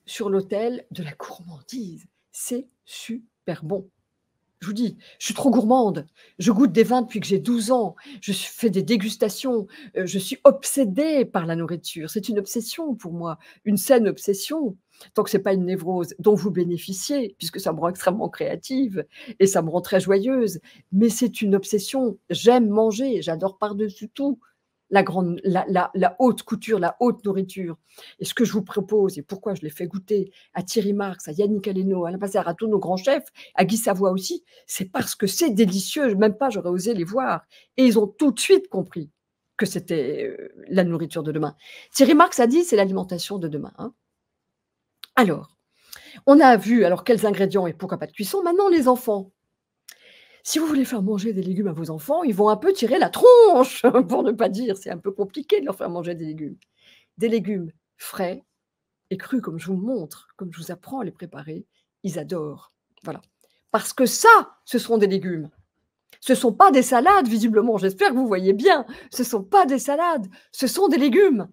sur l'autel de la gourmandise. C'est super bon. Je vous dis, je suis trop gourmande. Je goûte des vins depuis que j'ai 12 ans. Je fais des dégustations. Je suis obsédée par la nourriture. C'est une obsession pour moi, une saine obsession. Tant que ce n'est pas une névrose dont vous bénéficiez, puisque ça me rend extrêmement créative et ça me rend très joyeuse. Mais c'est une obsession. J'aime manger. J'adore par-dessus tout la haute couture, la haute nourriture. Et ce que je vous propose, et pourquoi je l'ai fait goûter à Thierry Marx, à Yannick Aleno, à Alain Passer, à tous nos grands chefs, à Guy Savoie aussi, c'est parce que c'est délicieux, même pas j'aurais osé les voir. Et ils ont tout de suite compris que c'était la nourriture de demain. Thierry Marx a dit, c'est l'alimentation de demain. Hein. Alors, on a vu alors quels ingrédients et pourquoi pas de cuisson. Maintenant, les enfants. Si vous voulez faire manger des légumes à vos enfants, ils vont un peu tirer la tronche, pour ne pas dire, c'est un peu compliqué de leur faire manger des légumes. Des légumes frais et crus, comme je vous montre, comme je vous apprends à les préparer, ils adorent. Voilà. Parce que ça, ce sont des légumes. Ce ne sont pas des salades, visiblement, j'espère que vous voyez bien. Ce ne sont pas des salades, ce sont des légumes.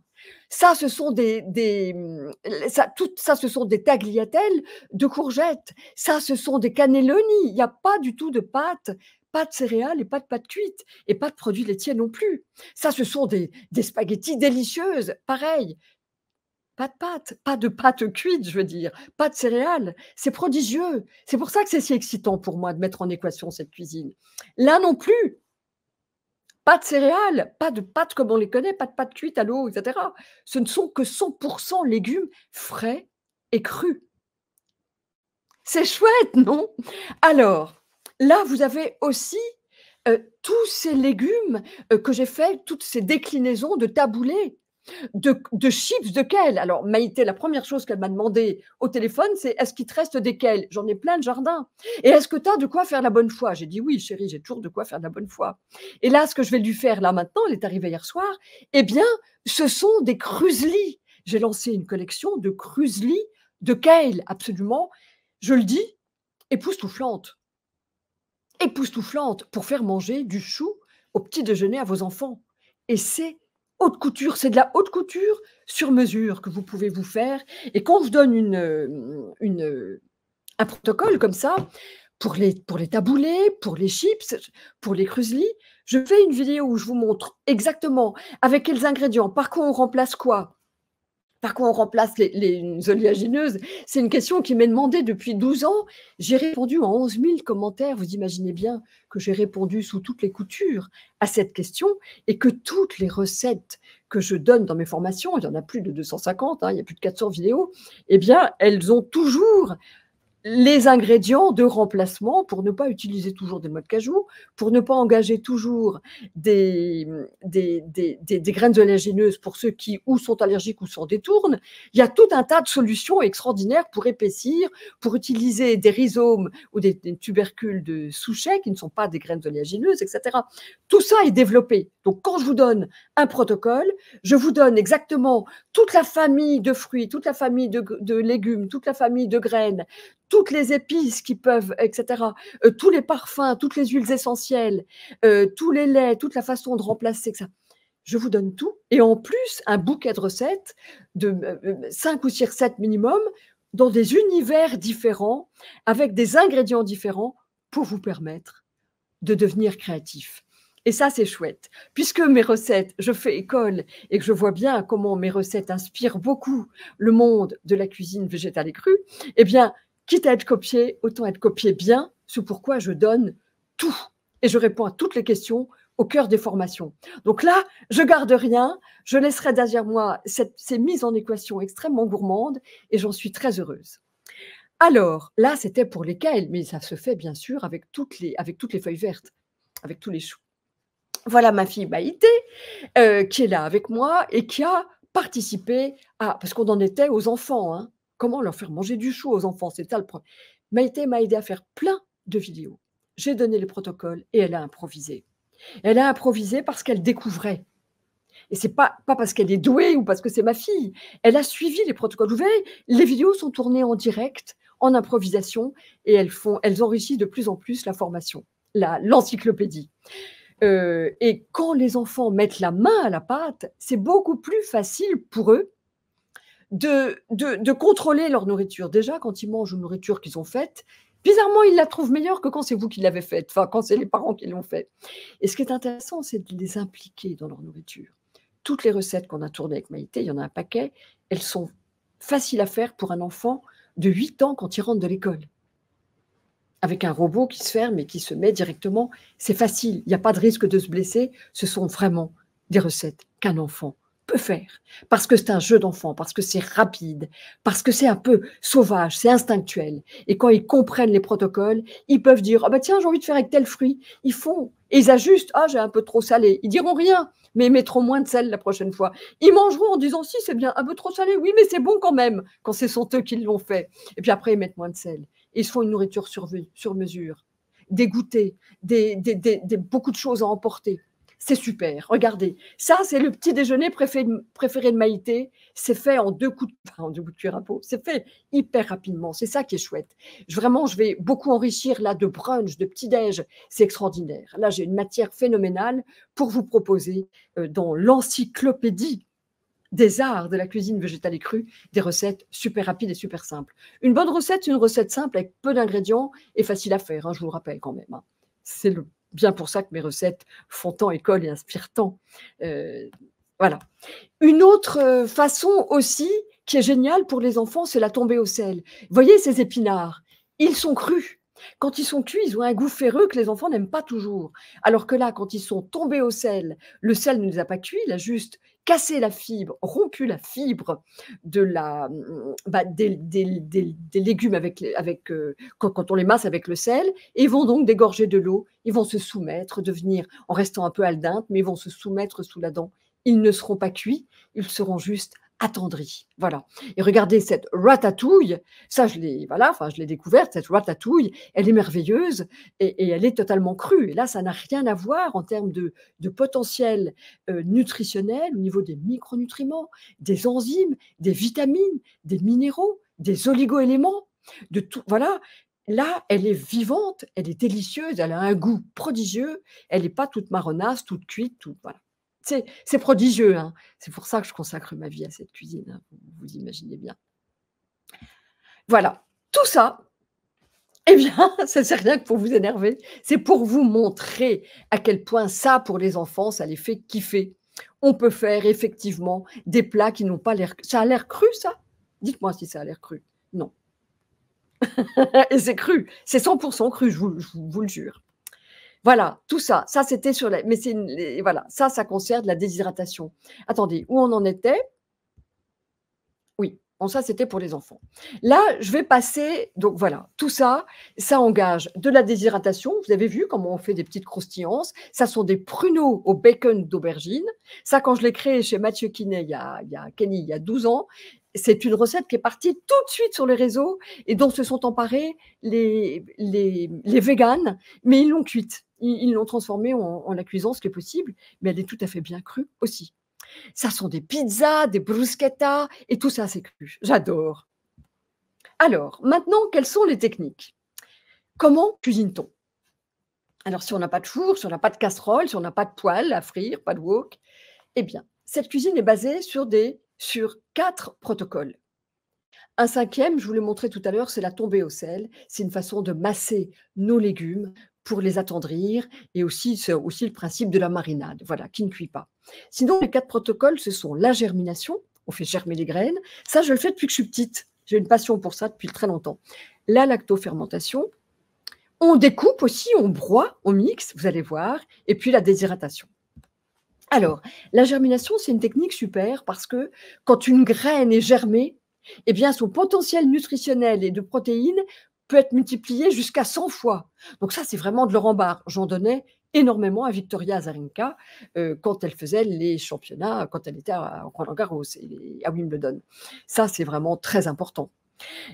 Ça, ce sont tout ça, ce sont des tagliatelles de courgettes. Ça, ce sont des cannelloni. Il n'y a pas du tout de pâtes, pas de céréales et pas de pâtes cuites et pas de produits laitiers non plus. Ça, ce sont des spaghettis délicieuses, pareil. Pas de pâtes, pas de pâtes cuites, je veux dire, pas de céréales. C'est prodigieux. C'est pour ça que c'est si excitant pour moi de mettre en équation cette cuisine. Là non plus, Pas de céréales, pas de pâtes comme on les connaît, pas de pâtes cuites à l'eau et cetera. Ce ne sont que 100 légumes frais et crus. C'est chouette, non? Alors, là, vous avez aussi, tous ces légumes, que j'ai fait, toutes ces déclinaisons de taboulé, de chips de kale. Alors Maïté, la première chose qu'elle m'a demandé au téléphone, c'est: «Est-ce qu'il te reste des kales? J'en ai plein le jardin et est-ce que tu as de quoi faire la bonne foi?» J'ai dit: «Oui chérie, j'ai toujours de quoi faire la bonne foi» et là, ce que je vais lui faire là maintenant, elle est arrivée hier soir, eh bien, ce sont des krusli. J'ai lancé une collection de krusli de kale, absolument, je le dis, époustouflante. Époustouflante pour faire manger du chou au petit déjeuner à vos enfants et c'est haute couture, c'est de la haute couture sur mesure que vous pouvez vous faire et quand je donne un protocole comme ça, pour les taboulés, pour les chips, pour les krusli, je fais une vidéo où je vous montre exactement avec quels ingrédients, par quoi on remplace quoi. Par quoi on remplace les oléagineuses? C'est une question qui m'est demandée depuis 12 ans. J'ai répondu en 11 000 commentaires. Vous imaginez bien que j'ai répondu sous toutes les coutures à cette question et que toutes les recettes que je donne dans mes formations, il y en a plus de 250, hein, il y a plus de 400 vidéos, eh bien, elles ont toujours les ingrédients de remplacement pour ne pas utiliser toujours des noix de cajou, pour ne pas engager toujours des, des graines oléagineuses pour ceux qui ou sont allergiques ou s'en détournent. Il y a tout un tas de solutions extraordinaires pour épaissir, pour utiliser des rhizomes ou des tubercules de souchet qui ne sont pas des graines oléagineuses, etc. Tout ça est développé. Donc, quand je vous donne un protocole, je vous donne exactement toute la famille de fruits, toute la famille de légumes, toute la famille de graines, toutes les épices qui peuvent, etc., tous les parfums, toutes les huiles essentielles, tous les laits, toute la façon de remplacer, etc. Je vous donne tout et en plus, un bouquet de recettes de 5 ou 6 recettes minimum dans des univers différents, avec des ingrédients différents pour vous permettre de devenir créatif. Et ça, c'est chouette. Puisque mes recettes, je fais école et que je vois bien comment mes recettes inspirent beaucoup le monde de la cuisine végétale et crue, eh bien, quitte à être copié, autant être copié bien. C'est pourquoi je donne tout et je réponds à toutes les questions au cœur des formations. Donc là, je garde rien, je laisserai derrière moi ces mises en équation extrêmement gourmandes et j'en suis très heureuse. Alors, là, c'était pour les kales, mais ça se fait bien sûr avec toutes les feuilles vertes, avec tous les choux. Voilà ma fille Maïté, qui est là avec moi et qui a participé à parce qu'on en était aux enfants, hein. Comment leur faire manger du chou aux enfants? C'est ça le problème. Maïté m'a aidé à faire plein de vidéos. J'ai donné les protocoles et elle a improvisé. Elle a improvisé parce qu'elle découvrait et c'est pas parce qu'elle est douée ou parce que c'est ma fille. Elle a suivi les protocoles. Vous verrez, les vidéos sont tournées en direct, en improvisation et elles enrichissent de plus en plus la formation, l'encyclopédie. Et quand les enfants mettent la main à la pâte, c'est beaucoup plus facile pour eux de contrôler leur nourriture. Déjà, quand ils mangent une nourriture qu'ils ont faite, bizarrement, ils la trouvent meilleure que quand c'est vous qui l'avez faite, enfin, quand c'est les parents qui l'ont faite. Et ce qui est intéressant, c'est de les impliquer dans leur nourriture. Toutes les recettes qu'on a tournées avec Maïté, il y en a un paquet, elles sont faciles à faire pour un enfant de 8 ans quand il rentre de l'école. Avec un robot qui se ferme et qui se met directement, c'est facile, il n'y a pas de risque de se blesser. Ce sont vraiment des recettes qu'un enfant peut faire. Parce que c'est un jeu d'enfant, parce que c'est rapide, parce que c'est un peu sauvage, c'est instinctuel. Et quand ils comprennent les protocoles, ils peuvent dire: «Ah bah tiens, j'ai envie de faire avec tel fruit». Ils font et ils ajustent: «Ah, j'ai un peu trop salé». Ils diront rien, mais ils mettront moins de sel la prochaine fois. Ils mangeront en disant: «Si, c'est bien, un peu trop salé, oui, mais c'est bon quand même», quand ce sont eux qui l'ont fait. Et puis après, ils mettent moins de sel. Ils se font une nourriture sur mesure, des goûters, beaucoup de choses à emporter. C'est super, regardez. Ça, c'est le petit déjeuner préféré de Maïté. C'est fait en 2 coups de cuir à peau. C'est fait hyper rapidement. C'est ça qui est chouette. Vraiment, je vais beaucoup enrichir là de brunch, de petit-déj. C'est extraordinaire. Là, j'ai une matière phénoménale pour vous proposer dans l'encyclopédie des arts de la cuisine végétale et crue, des recettes super rapides et super simples. Une bonne recette, c'est une recette simple avec peu d'ingrédients et facile à faire, hein, je vous le rappelle quand même, hein. C'est bien pour ça que mes recettes font tant école et inspirent tant. Voilà. Une autre façon aussi qui est géniale pour les enfants, c'est la tombée au sel. Vous voyez ces épinards, ils sont crus. Quand ils sont cuits, ils ont un goût ferreux que les enfants n'aiment pas toujours. Alors que là, quand ils sont tombés au sel, le sel ne les a pas cuits, il a juste cassé la fibre, rompu la fibre de la, des légumes quand on les masse avec le sel, et ils vont donc dégorger de l'eau, ils vont se soumettre, devenir, en restant un peu al dente, mais ils vont se soumettre sous la dent. Ils ne seront pas cuits, ils seront juste attendris. Voilà. Et regardez cette ratatouille, ça je l'ai, voilà, enfin je l'ai découverte, cette ratatouille, elle est merveilleuse et elle est totalement crue. Et là, ça n'a rien à voir en termes de potentiel nutritionnel au niveau des micronutriments, des enzymes, des vitamines, des minéraux, des oligoéléments, de tout. Voilà. Là, elle est vivante, elle est délicieuse, elle a un goût prodigieux, elle n'est pas toute marronasse, toute cuite, toute, voilà. C'est prodigieux, hein. C'est pour ça que je consacre ma vie à cette cuisine, hein, vous imaginez bien. Voilà, tout ça, eh bien, ça c'est rien que pour vous énerver, c'est pour vous montrer à quel point ça, pour les enfants, ça les fait kiffer. On peut faire effectivement des plats qui n'ont pas l'air, ça a l'air cru ça? Dites-moi si ça a l'air cru. Non. Et c'est cru, c'est 100 cru, je vous le jure. Voilà, tout ça, ça c'était sur la, mais c'est une les voilà, ça concerne la déshydratation. Attendez, où on en était? Oui, bon ça c'était pour les enfants. Là, je vais passer, donc voilà, tout ça, ça engage de la déshydratation. Vous avez vu comment on fait des petites croustillances. Ça sont des pruneaux au bacon d'aubergine. Ça, quand je l'ai créé chez Mathieu Kiné il y a 12 ans, c'est une recette qui est partie tout de suite sur les réseaux et dont se sont emparés les véganes, mais ils l'ont cuite. Ils l'ont transformée en la cuisance qui est possible, mais elle est tout à fait bien crue aussi. Ça sont des pizzas, des bruschettas et tout ça, c'est cru. J'adore. Alors, maintenant, quelles sont les techniques? Comment cuisine-t-on? Alors, si on n'a pas de four, si on n'a pas de casserole, si on n'a pas de poêle à frire, pas de wok, eh bien, cette cuisine est basée sur 4 protocoles. Un cinquième, je vous l'ai montré tout à l'heure, c'est la tombée au sel. C'est une façon de masser nos légumes pour les attendrir et aussi, c'est aussi le principe de la marinade, voilà, qui ne cuit pas. Sinon, les 4 protocoles, ce sont la germination, on fait germer les graines. Ça, je le fais depuis que je suis petite. J'ai une passion pour ça depuis très longtemps. La lactofermentation, on découpe aussi, on broie, on mixe, vous allez voir, et puis la déshydratation. Alors, la germination, c'est une technique super parce que quand une graine est germée, eh bien, son potentiel nutritionnel et de protéines peut être multiplié jusqu'à 100 fois. Donc ça, c'est vraiment de l'or en barre. J'en donnais énormément à Victoria Azarenka quand elle faisait les championnats, quand elle était à Roland-Garros et à Wimbledon. Ça, c'est vraiment très important.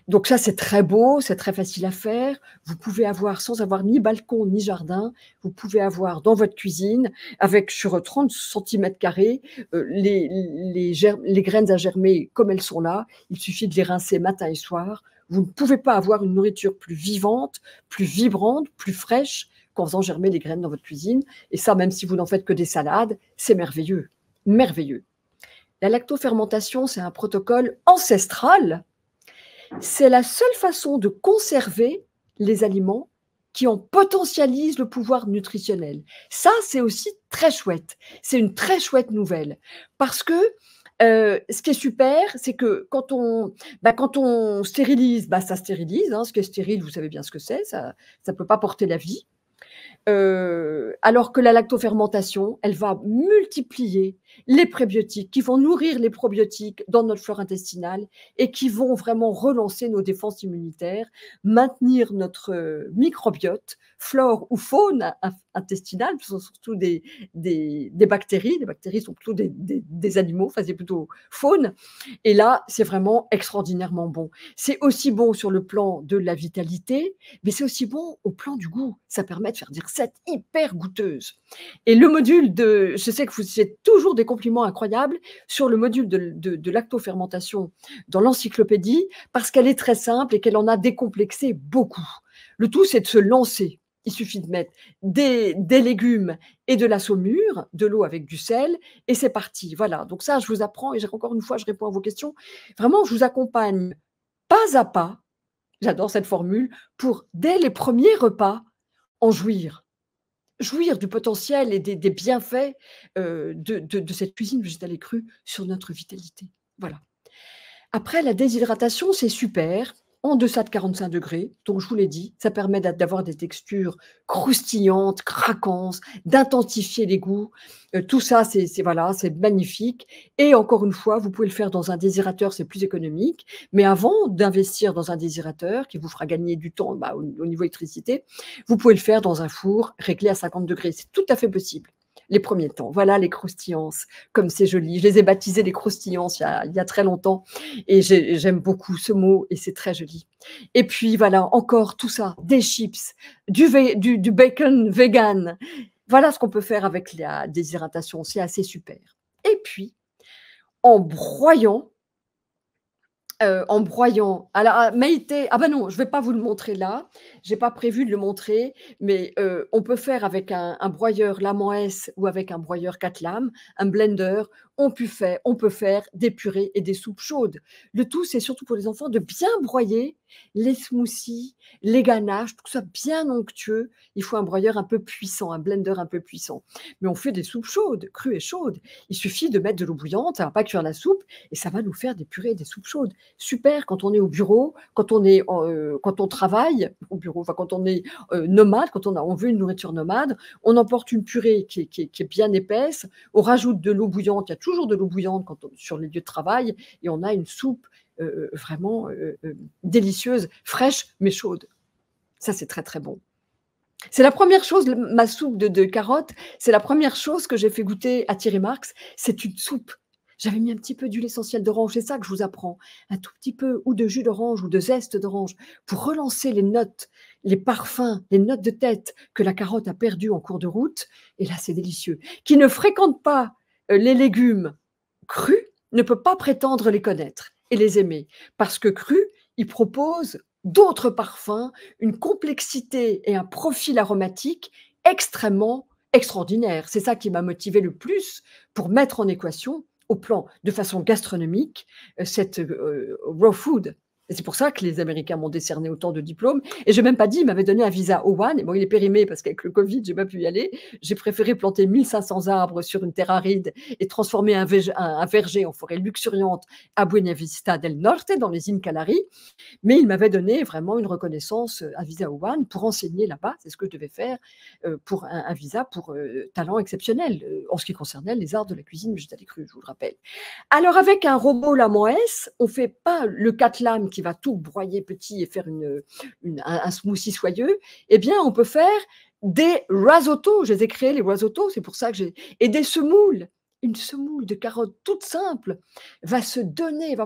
Donc ça, c'est très beau, c'est très facile à faire. Vous pouvez avoir, sans avoir ni balcon ni jardin, vous pouvez avoir dans votre cuisine, avec sur 30 cm², les graines à germer comme elles sont là. Il suffit de les rincer matin et soir. Vous ne pouvez pas avoir une nourriture plus vivante, plus vibrante, plus fraîche qu'en faisant germer les graines dans votre cuisine. Et ça, même si vous n'en faites que des salades, c'est merveilleux. Merveilleux. La lactofermentation, c'est un protocole ancestral. C'est la seule façon de conserver les aliments qui en potentialisent le pouvoir nutritionnel. Ça, c'est aussi très chouette. C'est une très chouette nouvelle parce que ce qui est super, c'est que quand on stérilise, ça stérilise, hein. Ce qui est stérile, vous savez bien ce que c'est, ça ne peut pas porter la vie. Alors que la lactofermentation, elle va multiplier les prébiotiques qui vont nourrir les probiotiques dans notre flore intestinale et qui vont vraiment relancer nos défenses immunitaires, maintenir notre microbiote, flore ou faune intestinale, ce sont surtout des bactéries. Les bactéries sont plutôt des animaux, enfin c'est plutôt faune. Et là, c'est vraiment extraordinairement bon. C'est aussi bon sur le plan de la vitalité, mais c'est aussi bon au plan du goût. Ça permet de faire des recettes hyper goûteuses. Et le module de, je sais que vous faites toujours des compliments incroyables sur le module de lactofermentation dans l'encyclopédie, parce qu'elle est très simple et qu'elle en a décomplexé beaucoup. Le tout, c'est de se lancer. Il suffit de mettre des légumes et de la saumure, de l'eau avec du sel, et c'est parti. Voilà, donc ça, je vous apprends, et encore une fois, je réponds à vos questions. Vraiment, je vous accompagne pas à pas, j'adore cette formule, pour, dès les premiers repas, en jouir. Jouir du potentiel et des bienfaits de cette cuisine végétale et crue sur notre vitalité. Voilà. Après, la déshydratation, c'est super. en deçà de 45°. Donc, je vous l'ai dit, ça permet d'avoir des textures croustillantes, craquantes, d'intensifier les goûts. Tout ça, voilà, c'est magnifique. Et encore une fois, vous pouvez le faire dans un déshydrateur, c'est plus économique. Mais avant d'investir dans un déshydrateur qui vous fera gagner du temps au niveau électricité, vous pouvez le faire dans un four réglé à 50°. C'est tout à fait possible. Les premiers temps. Voilà les croustillances, comme c'est joli. Je les ai baptisés les croustillances il y a très longtemps et j'aime beaucoup ce mot et c'est très joli. Et puis voilà, encore tout ça, des chips, du bacon vegan. Voilà ce qu'on peut faire avec la déshydratation, c'est assez super. Et puis, en broyant, alors Maïté, ah ben non, je vais pas vous le montrer là, j'ai pas prévu de le montrer, mais on peut faire avec un broyeur lame en S ou avec un broyeur 4 lames, un blender, on peut faire des purées et des soupes chaudes. Le tout, c'est surtout pour les enfants de bien broyer les smoothies, les ganaches, tout ça bien onctueux. Il faut un broyeur un peu puissant, un blender un peu puissant. Mais on fait des soupes chaudes, crues et chaudes. Il suffit de mettre de l'eau bouillante, ça va pas cuire la soupe et ça va nous faire des purées et des soupes chaudes. Super quand on est au bureau, quand on travaille au bureau, enfin quand on est nomade, quand on veut une nourriture nomade, on emporte une purée qui est bien épaisse, on rajoute de l'eau bouillante, il y a toujours de l'eau bouillante sur les lieux de travail et on a une soupe vraiment délicieuse, fraîche mais chaude. Ça, c'est très très bon. C'est la première chose, ma soupe de carottes, c'est la première chose que j'ai fait goûter à Thierry Marx, c'est une soupe. J'avais mis un petit peu d'huile essentielle d'orange, c'est ça que je vous apprends, un tout petit peu, ou de jus d'orange, ou de zeste d'orange, pour relancer les notes, les parfums, les notes de tête que la carotte a perdues en cours de route, et là c'est délicieux. Qui ne fréquente pas les légumes crus ne peut pas prétendre les connaître et les aimer, parce que crus, ils proposent d'autres parfums, une complexité et un profil aromatique extrêmement extraordinaire. C'est ça qui m'a motivé le plus pour mettre en équation au plan de façon gastronomique cette raw food. Et c'est pour ça que les Américains m'ont décerné autant de diplômes. Et je n'ai même pas dit, ils m'avaient donné un visa O1. Et bon, il est périmé parce qu'avec le Covid, je n'ai pas pu y aller. J'ai préféré planter 1500 arbres sur une terre aride et transformer un verger en forêt luxuriante à Buena Vista del Norte, dans les îles Canaries. Mais il m'avait donné vraiment une reconnaissance, un visa O1 pour enseigner là-bas. C'est ce que je devais faire pour un visa pour talent exceptionnel en ce qui concernait les arts de la cuisine végétale et crue, je vous le rappelle. Alors, avec un robot lame en S, on ne fait pas le 4 lames qui va tout broyer petit et faire un smoothie soyeux. Eh bien, on peut faire des risottos. Je les ai créés, les risottos, c'est pour ça que j'ai... Et des semoules. Une semoule de carottes toute simple va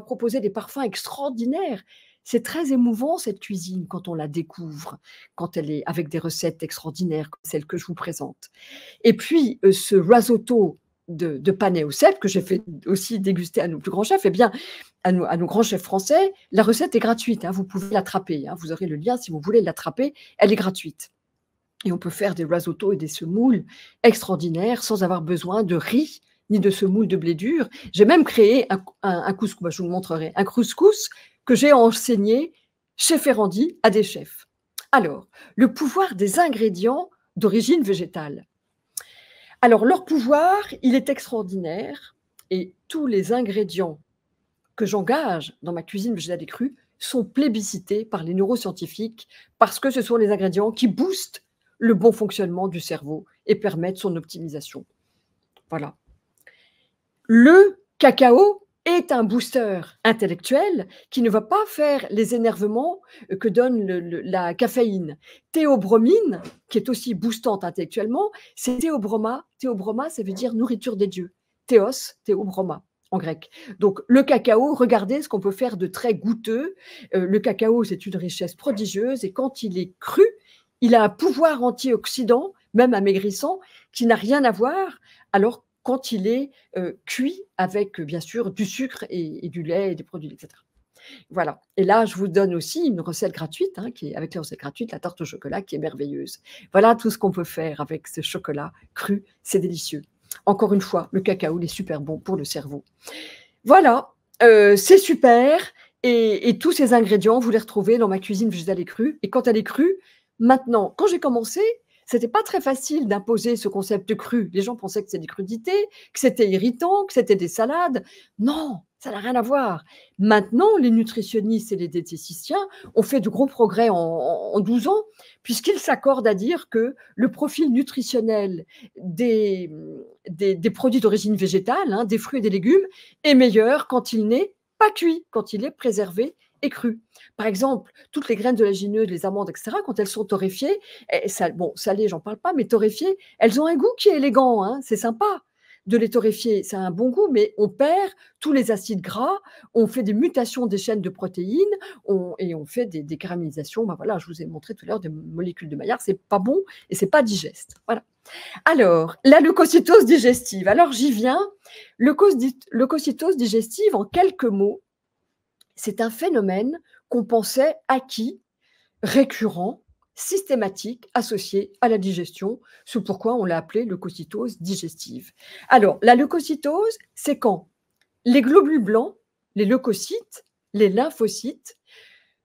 proposer des parfums extraordinaires. C'est très émouvant, cette cuisine, quand on la découvre, quand elle est avec des recettes extraordinaires comme celle que je vous présente. Et puis, ce risotto de panais au cèpe, que j'ai fait aussi déguster à nos plus grands chefs, eh bien, à nos grands chefs français, la recette est gratuite. Vous pouvez l'attraper. Vous aurez le lien si vous voulez l'attraper. Elle est gratuite. Et on peut faire des risottos et des semoules extraordinaires sans avoir besoin de riz ni de semoule de blé dur. J'ai même créé un couscous, je vous le montrerai, un couscous que j'ai enseigné chez Ferrandi à des chefs. Alors, le pouvoir des ingrédients d'origine végétale. Alors, leur pouvoir, il est extraordinaire et tous les ingrédients que j'engage dans ma cuisine végétale et crue sont plébiscités par les neuroscientifiques parce que ce sont les ingrédients qui boostent le bon fonctionnement du cerveau et permettent son optimisation. Voilà. Le cacao est un booster intellectuel qui ne va pas faire les énervements que donne la caféine. Théobromine, qui est aussi boostante intellectuellement, c'est théobroma. Théobroma, ça veut dire nourriture des dieux. Théos, théobroma en grec. Donc le cacao, regardez ce qu'on peut faire de très goûteux. Le cacao, c'est une richesse prodigieuse et quand il est cru, il a un pouvoir antioxydant, même amaigrissant, qui n'a rien à voir, alors quand il est cuit avec, bien sûr, du sucre et du lait et des produits, etc. Voilà. Et là, je vous donne aussi une recette gratuite, qui est avec les recettes gratuites, la tarte au chocolat, qui est merveilleuse. Voilà tout ce qu'on peut faire avec ce chocolat cru, c'est délicieux. Encore une fois, le cacao, il est super bon pour le cerveau. Voilà, c'est super. Et tous ces ingrédients, vous les retrouvez dans ma cuisine végétale et crue. Et quand elle est crue, maintenant, quand j'ai commencé, c'était pas très facile d'imposer ce concept de cru. Les gens pensaient que c'était des crudités, que c'était irritant, que c'était des salades. Non, Ça n'a rien à voir. Maintenant, les nutritionnistes et les diététiciens ont fait de gros progrès en 12 ans, puisqu'ils s'accordent à dire que le profil nutritionnel des produits d'origine végétale, hein, des fruits et des légumes, est meilleur quand il n'est pas cuit, quand il est préservé et cru. Par exemple, toutes les graines d'oléagineux, les amandes, etc., quand elles sont torréfiées, bon, salées, j'en parle pas, mais torréfiées, elles ont un goût qui est élégant, hein, c'est sympa de les torréfier, ça a un bon goût, mais on perd tous les acides gras, on fait des mutations des chaînes de protéines, et on fait des caramélisations. Ben voilà, je vous ai montré tout à l'heure des molécules de Maillard, c'est pas bon et c'est pas digeste. Voilà. Alors, la leucocytose digestive. Alors, j'y viens. Leucocytose digestive, en quelques mots, c'est un phénomène qu'on pensait acquis, récurrent, systématique, associé à la digestion. C'est pourquoi on l'a appelé leucocytose digestive. Alors, la leucocytose, c'est quand les globules blancs, les leucocytes, les lymphocytes,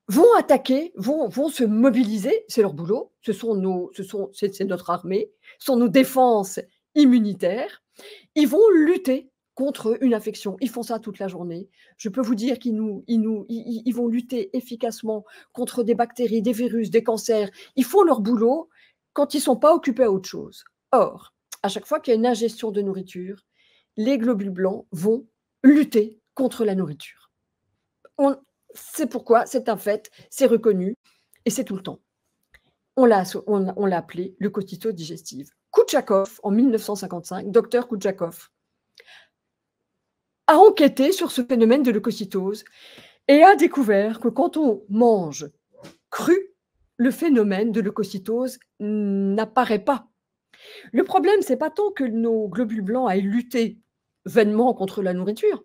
vont attaquer, vont se mobiliser, c'est leur boulot, c'est notre armée, ce sont nos défenses immunitaires. Ils vont lutter contre une infection. Ils font ça toute la journée. Je peux vous dire qu'ils vont lutter efficacement contre des bactéries, des virus, des cancers. Ils font leur boulot quand ils ne sont pas occupés à autre chose. Or, à chaque fois qu'il y a une ingestion de nourriture, les globules blancs vont lutter contre la nourriture. C'est pourquoi c'est un fait, c'est reconnu et c'est tout le temps. On l'a appelé leucocytose digestive. Koutchakov, en 1955, docteur Koutchakov, a enquêté sur ce phénomène de leucocytose et a découvert que quand on mange cru, le phénomène de leucocytose n'apparaît pas. Le problème, c'est pas tant que nos globules blancs aillent lutter vainement contre la nourriture.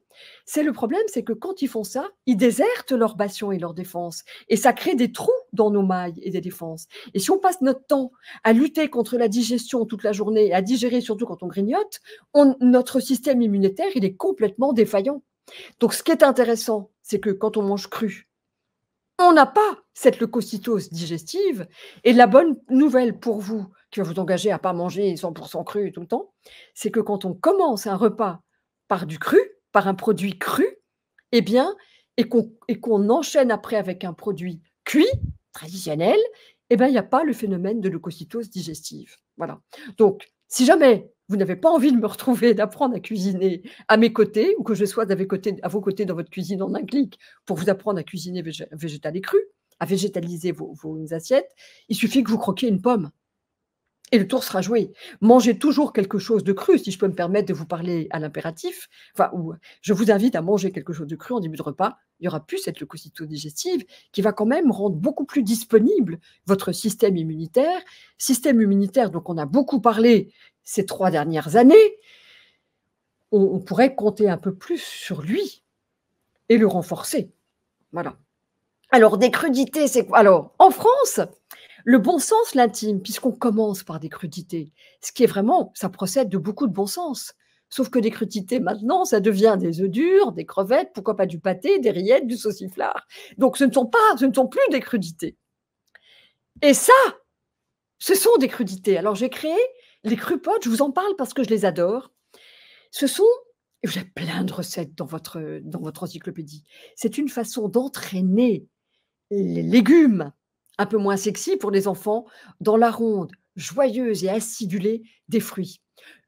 Le problème, c'est que quand ils font ça, ils désertent leur bastion et leur défense. Et ça crée des trous dans nos mailles et des défenses. Et si on passe notre temps à lutter contre la digestion toute la journée, à digérer surtout quand on grignote, notre système immunitaire, il est complètement défaillant. Donc, ce qui est intéressant, c'est que quand on mange cru, on n'a pas cette leucocytose digestive. Et la bonne nouvelle pour vous, qui va vous engager à ne pas manger 100% cru tout le temps, c'est que quand on commence un repas par du cru, par un produit cru, eh bien, et qu'on enchaîne après avec un produit cuit, traditionnel, eh bien, il n'y a pas le phénomène de leucocytose digestive. Voilà. Donc, si jamais vous n'avez pas envie de me retrouver, d'apprendre à cuisiner à mes côtés, ou que je sois à vos côtés dans votre cuisine en un clic pour vous apprendre à cuisiner végétal et cru, à végétaliser vos assiettes, il suffit que vous croquiez une pomme. Et le tour sera joué. Mangez toujours quelque chose de cru, si je peux me permettre de vous parler à l'impératif. Ou je vous invite à manger quelque chose de cru en début de repas. Il n'y aura plus cette leucocytose digestive qui va quand même rendre beaucoup plus disponible votre système immunitaire. Système immunitaire dont on a beaucoup parlé ces 3 dernières années. On pourrait compter un peu plus sur lui et le renforcer. Voilà. Alors, des crudités, c'est quoi? Alors, en France, le bon sens l'intime, puisqu'on commence par des crudités, ce qui est vraiment, ça procède de beaucoup de bon sens. Sauf que des crudités, maintenant, ça devient des œufs durs, des crevettes, pourquoi pas du pâté, des rillettes, du sauciflard. Donc, ce ne sont plus des crudités. Et ça, ce sont des crudités. Alors, j'ai créé les crupotes, je vous en parle parce que je les adore. Ce sont, vous avez plein de recettes dans votre encyclopédie. C'est une façon d'entraîner les légumes un peu moins sexy pour les enfants dans la ronde joyeuse et acidulée des fruits.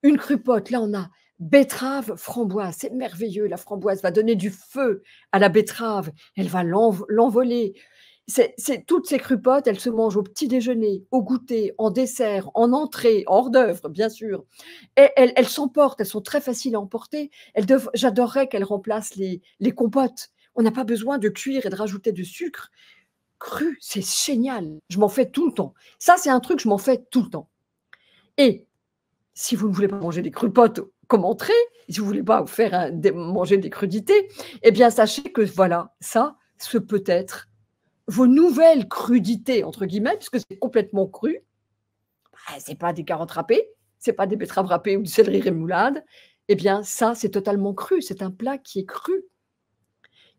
Une crupote, là on a betterave, framboise, c'est merveilleux, la framboise va donner du feu à la betterave, elle va l'envoler. Toutes ces crupotes, elles se mangent au petit déjeuner, au goûter, en dessert, en entrée, hors d'œuvre, bien sûr. Et elles s'emportent, elles sont très faciles à emporter. J'adorerais qu'elles remplacent les compotes. On n'a pas besoin de cuire et de rajouter du sucre. Cru, c'est génial. Je m'en fais tout le temps. Ça, c'est un truc, je m'en fais tout le temps. Et si vous ne voulez pas manger des crupotes comme entrée, si vous ne voulez pas vous faire manger des crudités, eh bien, sachez que voilà, ça, ce peut être vos nouvelles crudités, entre guillemets, puisque c'est complètement cru. Ce n'est pas des carottes râpées, ce n'est pas des betteraves râpées ou du céleri rémoulade. Eh bien, ça, c'est totalement cru. C'est un plat qui est cru.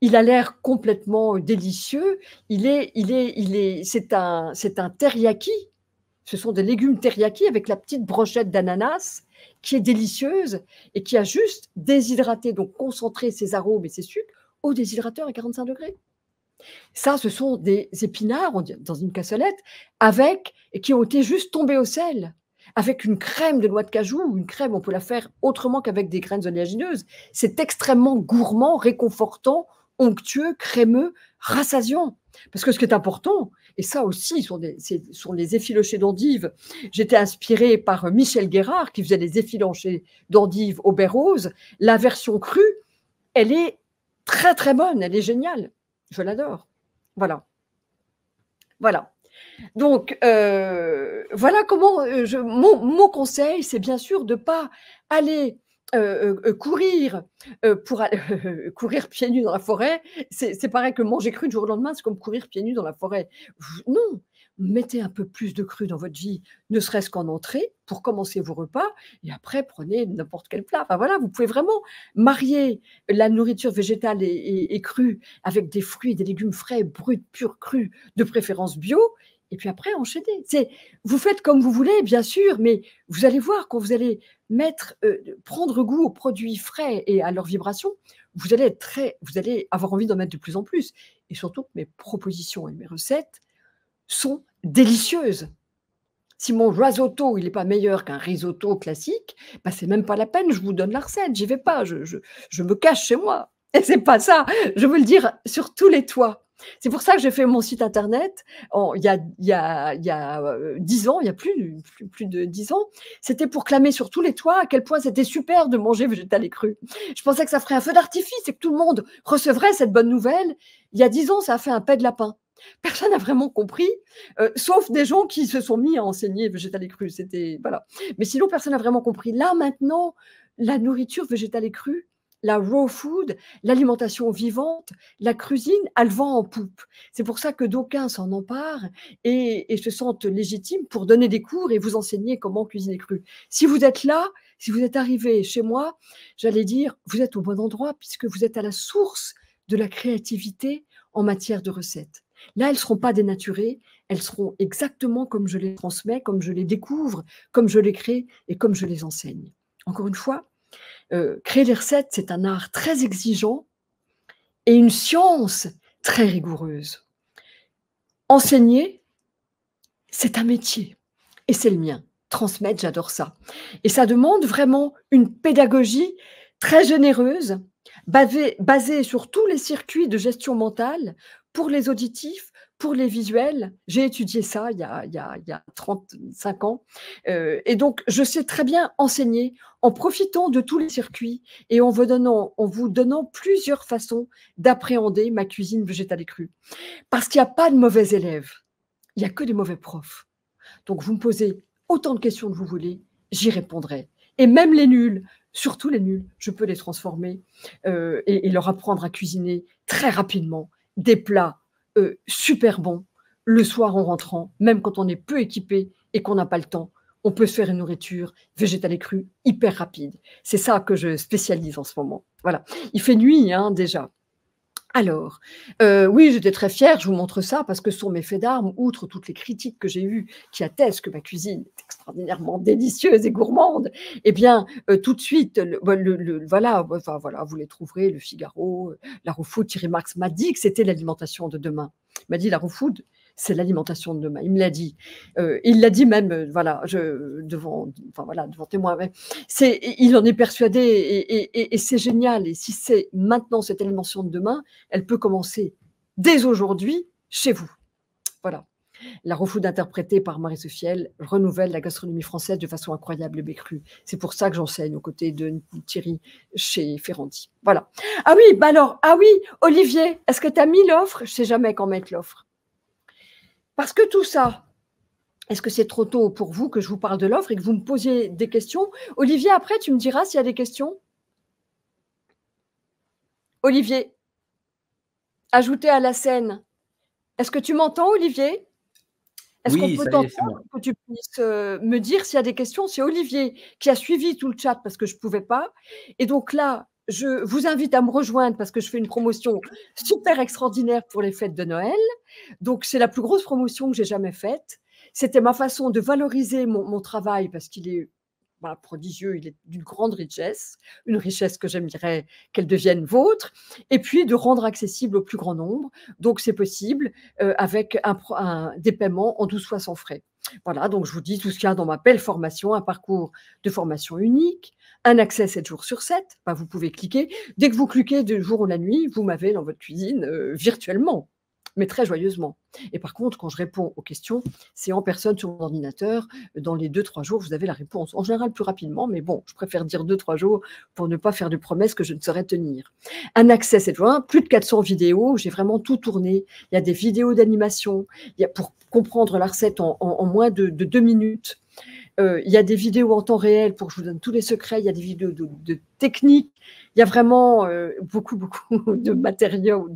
Il a l'air complètement délicieux. C'est un teriyaki. Ce sont des légumes teriyaki avec la petite brochette d'ananas. qui est délicieuse et qui a juste déshydraté, donc concentré ses arômes et ses sucres au déshydrateur à 45 degrés. Ça, ce sont des épinards dans une cassolette et qui ont été juste tombés au sel, avec une crème de noix de cajou ou une crème, on peut la faire autrement qu'avec des graines oléagineuses. C'est extrêmement gourmand, réconfortant, onctueux, crémeux, rassasiant. Parce que ce qui est important, et ça aussi sont les effilochés d'endives. J'étais inspirée par Michel Guérard qui faisait les effilochés d'endives au baie rose. La version crue, elle est très très bonne, elle est géniale. Je l'adore. Voilà. Voilà. Donc, voilà comment mon conseil, c'est bien sûr de ne pas aller courir courir pieds nus dans la forêt. C'est pareil que manger cru du jour au lendemain, c'est comme courir pieds nus dans la forêt. Non, mettez un peu plus de cru dans votre vie, ne serait-ce qu'en entrée, pour commencer vos repas, et après, prenez n'importe quel plat. Enfin, voilà, vous pouvez vraiment marier la nourriture végétale et crue avec des fruits et des légumes frais, bruts, purs, crus, de préférence bio, et puis après, enchaîner. Vous faites comme vous voulez, bien sûr, mais vous allez voir, quand vous allez prendre goût aux produits frais et à leurs vibrations, vous allez avoir envie d'en mettre de plus en plus. Et surtout, mes propositions et mes recettes sont délicieuses. Si mon risotto, il n'est pas meilleur qu'un risotto classique, bah, c'est même pas la peine, je vous donne la recette, j'y vais pas, je me cache chez moi. Et c'est pas ça, je veux le dire sur tous les toits. C'est pour ça que j'ai fait mon site internet il y a 10 ans, il y a plus de 10 ans. C'était pour clamer sur tous les toits à quel point c'était super de manger végétal et cru. Je pensais que ça ferait un feu d'artifice et que tout le monde recevrait cette bonne nouvelle. Il y a 10 ans, ça a fait un paix de lapin. Personne n'a vraiment compris, sauf des gens qui se sont mis à enseigner végétal et cru. Voilà. Mais sinon, personne n'a vraiment compris. Là, maintenant, la nourriture végétale et crue, la raw food, l'alimentation vivante, la cuisine, elle vend en poupe. C'est pour ça que d'aucuns s'en emparent et se sentent légitimes pour donner des cours et vous enseigner comment cuisiner cru. Si vous êtes là, si vous êtes arrivé chez moi, j'allais dire, vous êtes au bon endroit puisque vous êtes à la source de la créativité en matière de recettes. Là, elles ne seront pas dénaturées, elles seront exactement comme je les transmets, comme je les découvre, comme je les crée et comme je les enseigne. Encore une fois, créer des recettes, c'est un art très exigeant et une science très rigoureuse. Enseigner, c'est un métier et c'est le mien. Transmettre, j'adore ça. Et ça demande vraiment une pédagogie très généreuse, basée sur tous les circuits de gestion mentale pour les auditifs, pour les visuels. J'ai étudié ça il y a 35 ans. Et donc, je sais très bien enseigner en profitant de tous les circuits et en vous donnant plusieurs façons d'appréhender ma cuisine végétale et crue. Parce qu'il n'y a pas de mauvais élèves, il n'y a que des mauvais profs. Donc, vous me posez autant de questions que vous voulez, j'y répondrai. Et même les nuls, surtout les nuls, je peux les transformer et leur apprendre à cuisiner très rapidement des plats super bons le soir en rentrant, même quand on est peu équipé et qu'on n'a pas le temps. On peut se faire une nourriture végétale et crue hyper rapide. C'est ça que je spécialise en ce moment. Voilà. Il fait nuit déjà. Alors, oui, j'étais très fière, je vous montre ça parce que ce sont mes faits d'armes, outre toutes les critiques que j'ai eues qui attestent que ma cuisine est extraordinairement délicieuse et gourmande. Eh bien, tout de suite, voilà, vous les trouverez, Le Figaro, la Raw Food, Thierry Marx m'a dit que c'était l'alimentation de demain. Il m'a dit la Raw Food, c'est l'alimentation de demain. Il me l'a dit. Il l'a dit même, devant témoin. Il en est persuadé et c'est génial. Et si c'est maintenant cette alimentation de demain, elle peut commencer dès aujourd'hui chez vous. Voilà. La Raw Food interprétée par Marie-Sophie Helle renouvelle la gastronomie française de façon incroyable et crue. C'est pour ça que j'enseigne aux côtés de Thierry chez Ferrandi. Voilà. Ah oui, Olivier, est-ce que tu as mis l'offre? Je ne sais jamais quand mettre l'offre. Parce que tout ça, est-ce que c'est trop tôt pour vous que je vous parle de l'offre et que vous me posiez des questions? Olivier, après, tu me diras s'il y a des questions. Olivier, ajouté à la scène. Est-ce que tu m'entends, Olivier? Est-ce qu'on peut t'entendre, que tu puisses me dire s'il y a des questions? C'est Olivier qui a suivi tout le chat parce que je ne pouvais pas. Et donc là, je vous invite à me rejoindre parce que je fais une promotion super extraordinaire pour les fêtes de Noël. Donc, c'est la plus grosse promotion que j'ai jamais faite. C'était ma façon de valoriser mon travail parce qu'il est voilà, prodigieux, il est d'une grande richesse, une richesse que j'aimerais qu'elle devienne vôtre, et puis de rendre accessible au plus grand nombre. Donc c'est possible avec des paiements en 12 fois sans frais. Voilà, donc je vous dis tout ce qu'il y a dans ma belle formation, un parcours de formation unique, un accès 7 jours sur 7. Ben, vous pouvez cliquer. Dès que vous cliquez de jour ou la nuit, vous m'avez dans votre cuisine virtuellement, mais très joyeusement. Et par contre, quand je réponds aux questions, c'est en personne sur mon ordinateur. Dans les 2-3 jours, vous avez la réponse. En général, plus rapidement, mais bon, je préfère dire 2-3 jours pour ne pas faire de promesses que je ne saurais tenir. Un accès 7 jours, plus de 400 vidéos. J'ai vraiment tout tourné. Il y a des vidéos d'animation. Pour comprendre la recette en moins de 2 minutes. Il y a des vidéos en temps réel pour que je vous donne tous les secrets. Il y a des vidéos de techniques. Il y a vraiment beaucoup de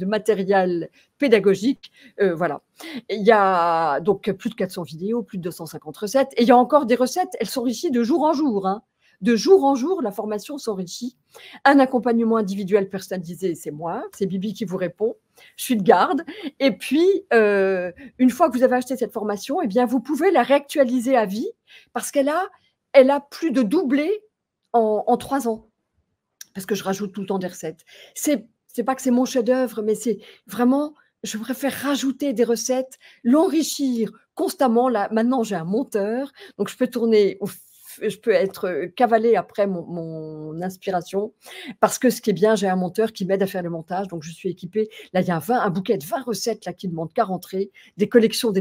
matériel pédagogique. Voilà. Il y a donc plus de 400 vidéos, plus de 250 recettes. Et il y a encore des recettes, elles s'enrichissent de jour en jour. Hein. De jour en jour, la formation s'enrichit. Un accompagnement individuel personnalisé, c'est moi, c'est Bibi qui vous répond. Je suis de garde. Et puis, une fois que vous avez acheté cette formation, eh bien, vous pouvez la réactualiser à vie parce qu'elle a plus de doublé en 3 ans. Parce que je rajoute tout le temps des recettes. C'est pas que c'est mon chef-d'œuvre, mais c'est vraiment, je préfère rajouter des recettes, l'enrichir constamment. Là, maintenant, j'ai un monteur, donc je peux tourner, je peux être cavalée après mon inspiration, parce que ce qui est bien, j'ai un monteur qui m'aide à faire le montage, donc je suis équipée. Là, il y a un bouquet de 20 recettes là, qui ne demandent qu'à rentrer, des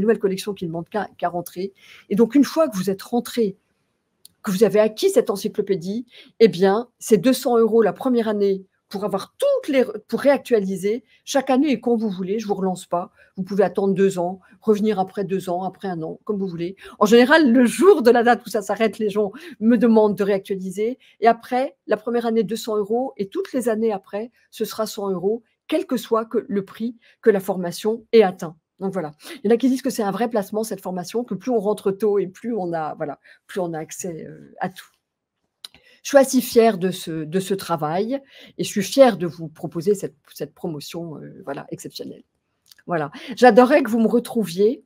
nouvelles collections qui ne demandent qu'à rentrer. Et donc, une fois que vous êtes rentré, que vous avez acquis cette encyclopédie, eh bien, c'est 200 € la première année pour avoir pour réactualiser. Chaque année et quand vous voulez, je ne vous relance pas. Vous pouvez attendre 2 ans, revenir après 2 ans, après 1 an, comme vous voulez. En général, le jour de la date où ça s'arrête, les gens me demandent de réactualiser. Et après, la première année, 200 € et toutes les années après, ce sera 100 €, quel que soit le prix que la formation ait atteint. Donc voilà. Il y en a qui disent que c'est un vrai placement, cette formation, que plus on rentre tôt et plus on a accès à tout. Je suis assez fière de ce travail et je suis fière de vous proposer cette promotion exceptionnelle. Voilà. J'adorerais que vous me retrouviez.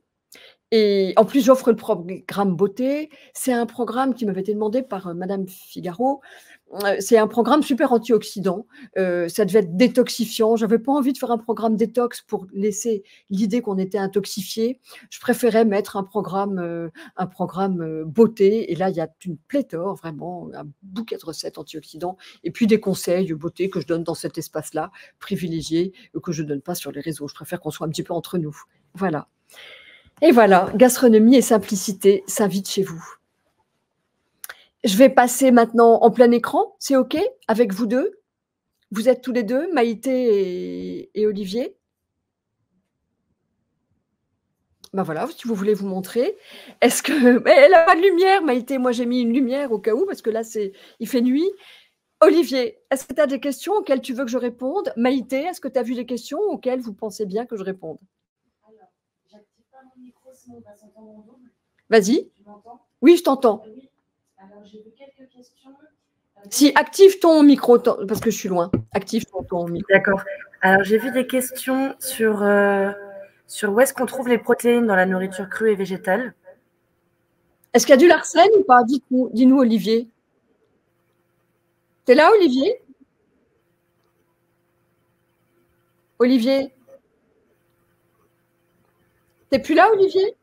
Et en plus, j'offre le programme beauté. C'est un programme qui m'avait été demandé par Madame Figaro. C'est un programme super antioxydant. Ça devait être détoxifiant. Je n'avais pas envie de faire un programme détox pour laisser l'idée qu'on était intoxifié. Je préférais mettre un programme beauté. Et là, il y a une pléthore, vraiment, un bouquet de recettes antioxydants. Et puis des conseils beauté que je donne dans cet espace-là, privilégié, que je ne donne pas sur les réseaux. Je préfère qu'on soit un petit peu entre nous. Voilà. Et voilà, gastronomie et simplicité s'invitent chez vous. Je vais passer maintenant en plein écran, c'est OK avec vous deux? Vous êtes tous les deux, Maïté et Olivier? Ben voilà, si vous voulez vous montrer. Est-ce que… Mais elle n'a pas de lumière, Maïté. Moi, j'ai mis une lumière au cas où, parce que là, il fait nuit. Olivier, est-ce que tu as des questions auxquelles tu veux que je réponde? Maïté, est-ce que tu as vu des questions auxquelles vous pensez bien que je réponde? Alors, j'active pas mon micro, sinon on va s'entendre en double. Vas-y. Tu m'entends? Oui, je t'entends. Oui. Alors, j'ai vu quelques questions. Si, active ton micro, parce que je suis loin. Active ton micro. D'accord. Alors, j'ai vu des questions sur où est-ce qu'on trouve les protéines dans la nourriture crue et végétale. Est-ce qu'il y a du larsen ou pas? Dis-nous, Olivier. T'es là, Olivier? Olivier? T'es plus là, Olivier?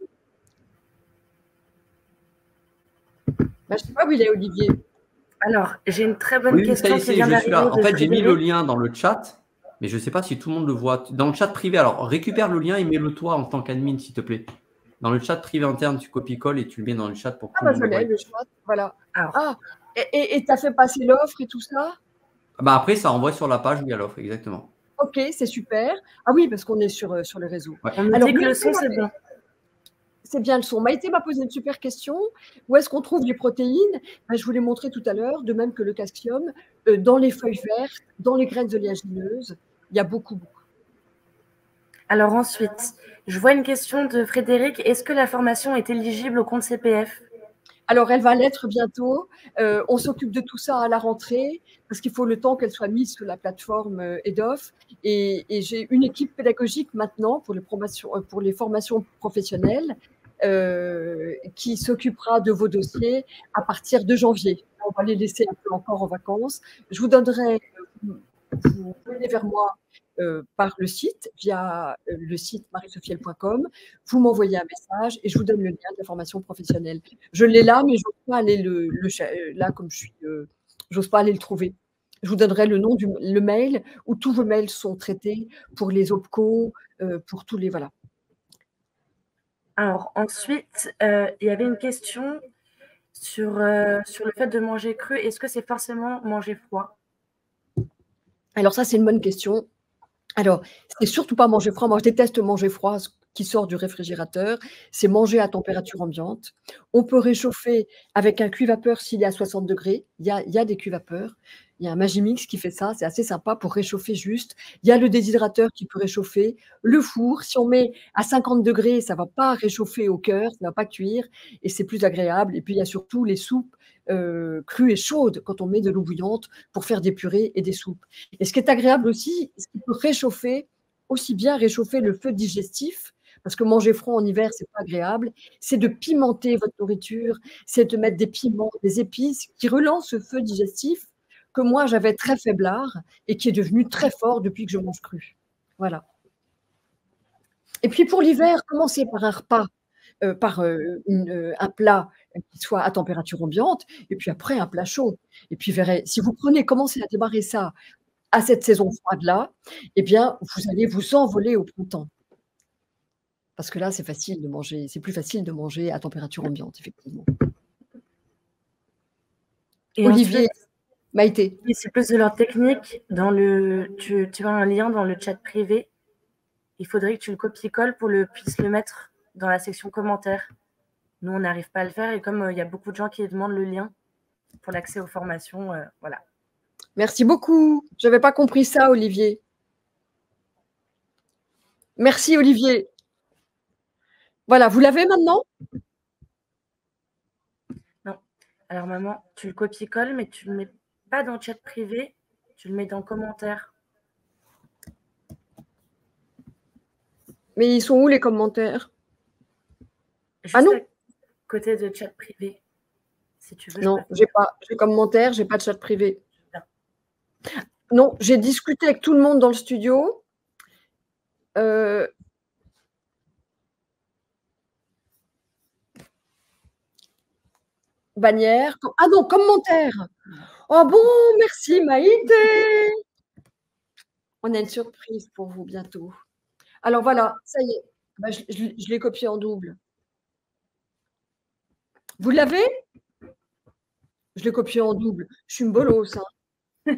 Je ne sais pas où il est, Olivier. Alors, j'ai une très bonne question qui vient d'arriver. En fait, j'ai mis le lien dans le chat, mais je ne sais pas si tout le monde le voit. Dans le chat privé, alors récupère le lien et mets-le toi en tant qu'admin, s'il te plaît. Dans le chat privé interne, tu copies-colles et tu le mets dans le chat pour que tout le monde je l'ai, le chat, voilà. Et tu as fait passer l'offre et tout ça? Après, ça envoie sur la page où il y a l'offre, exactement. Ok, c'est super. Ah oui, parce qu'on est sur les réseaux. Ouais. On me dit que le son, c'est bon. C'est bien le son. Maïté m'a posé une super question. Où est-ce qu'on trouve les protéines? Je vous l'ai montré tout à l'heure, de même que le calcium, dans les feuilles vertes, dans les graines oléagineuses. Il y a beaucoup. Alors ensuite, je vois une question de Frédéric. Est-ce que la formation est éligible au compte CPF? Alors, elle va l'être bientôt. On s'occupe de tout ça à la rentrée parce qu'il faut le temps qu'elle soit mise sur la plateforme EDOF. Et j'ai une équipe pédagogique maintenant pour les formations professionnelles qui s'occupera de vos dossiers à partir de janvier. va les laisser un peu encore en vacances. Je vous donnerai, vous venez vers moi par le site, via le site mariesophielle.com. Vous m'envoyez un message et je vous donne le lien de la formation professionnelle. Je l'ai là, mais je n'ose pas aller là comme je suis. J'ose pas aller le trouver. Je vous donnerai le mail où tous vos mails sont traités pour les OPCO, pour tous les voilà. Alors ensuite, il y avait une question sur le fait de manger cru. Est-ce que c'est forcément manger froid? Alors ça, c'est une bonne question. Alors, c'est surtout pas manger froid. Moi, je déteste manger froid, ce qui sort du réfrigérateur. C'est manger à température ambiante. On peut réchauffer avec un cuit-vapeur s'il est à 60 degrés. Il y a des cuits-vapeurs. Il y a un Magimix qui fait ça. C'est assez sympa pour réchauffer juste. Il y a le déshydrateur qui peut réchauffer. Le four, si on met à 50 degrés, ça va pas réchauffer au cœur, ça va pas cuire et c'est plus agréable. Et puis, il y a surtout les soupes crues et chaudes quand on met de l'eau bouillante pour faire des purées et des soupes. Et ce qui est agréable aussi, ce qui peut réchauffer, aussi bien réchauffer le feu digestif, parce que manger froid en hiver, c'est pas agréable, c'est de pimenter votre nourriture, c'est de mettre des piments, des épices qui relancent ce feu digestif que moi j'avais très faiblard et qui est devenu très fort depuis que je mange cru. Voilà. Et puis pour l'hiver, commencez par un repas, par un plat qui soit à température ambiante, et puis après un plat chaud. Et puis verrez, si vous commencez à démarrer ça à cette saison froide-là, eh bien, vous allez vous envoler au printemps. Parce que là, c'est facile de manger, c'est plus facile de manger à température ambiante, effectivement. Et Olivier, ensuite, Maïté. c'est plus de leur technique. Tu as un lien dans le chat privé. Il faudrait que tu le copies-colles pour puisses le mettre dans la section commentaires. Nous, on n'arrive pas à le faire. Et comme il y a beaucoup de gens qui demandent le lien pour l'accès aux formations, voilà. Merci beaucoup. Je n'avais pas compris ça, Olivier. Merci, Olivier. Voilà, vous l'avez maintenant? Non. Alors, maman, tu le copies-colles, mais tu ne le mets pas dans le chat privé. Tu le mets dans commentaires. Mais ils sont où les commentaires? Juste ah non, à côté de chat privé. Si tu veux. Non, j'ai pas. J'ai commentaires, j'ai pas de chat privé. Non, j'ai discuté avec tout le monde dans le studio. Bannière. Ah non, commentaire. Oh bon, merci Maïté. On a une surprise pour vous bientôt. Alors voilà, ça y est. Ben, je l'ai copié en double. Vous l'avez? Je l'ai copié en double. Je suis une bolosse. Hein.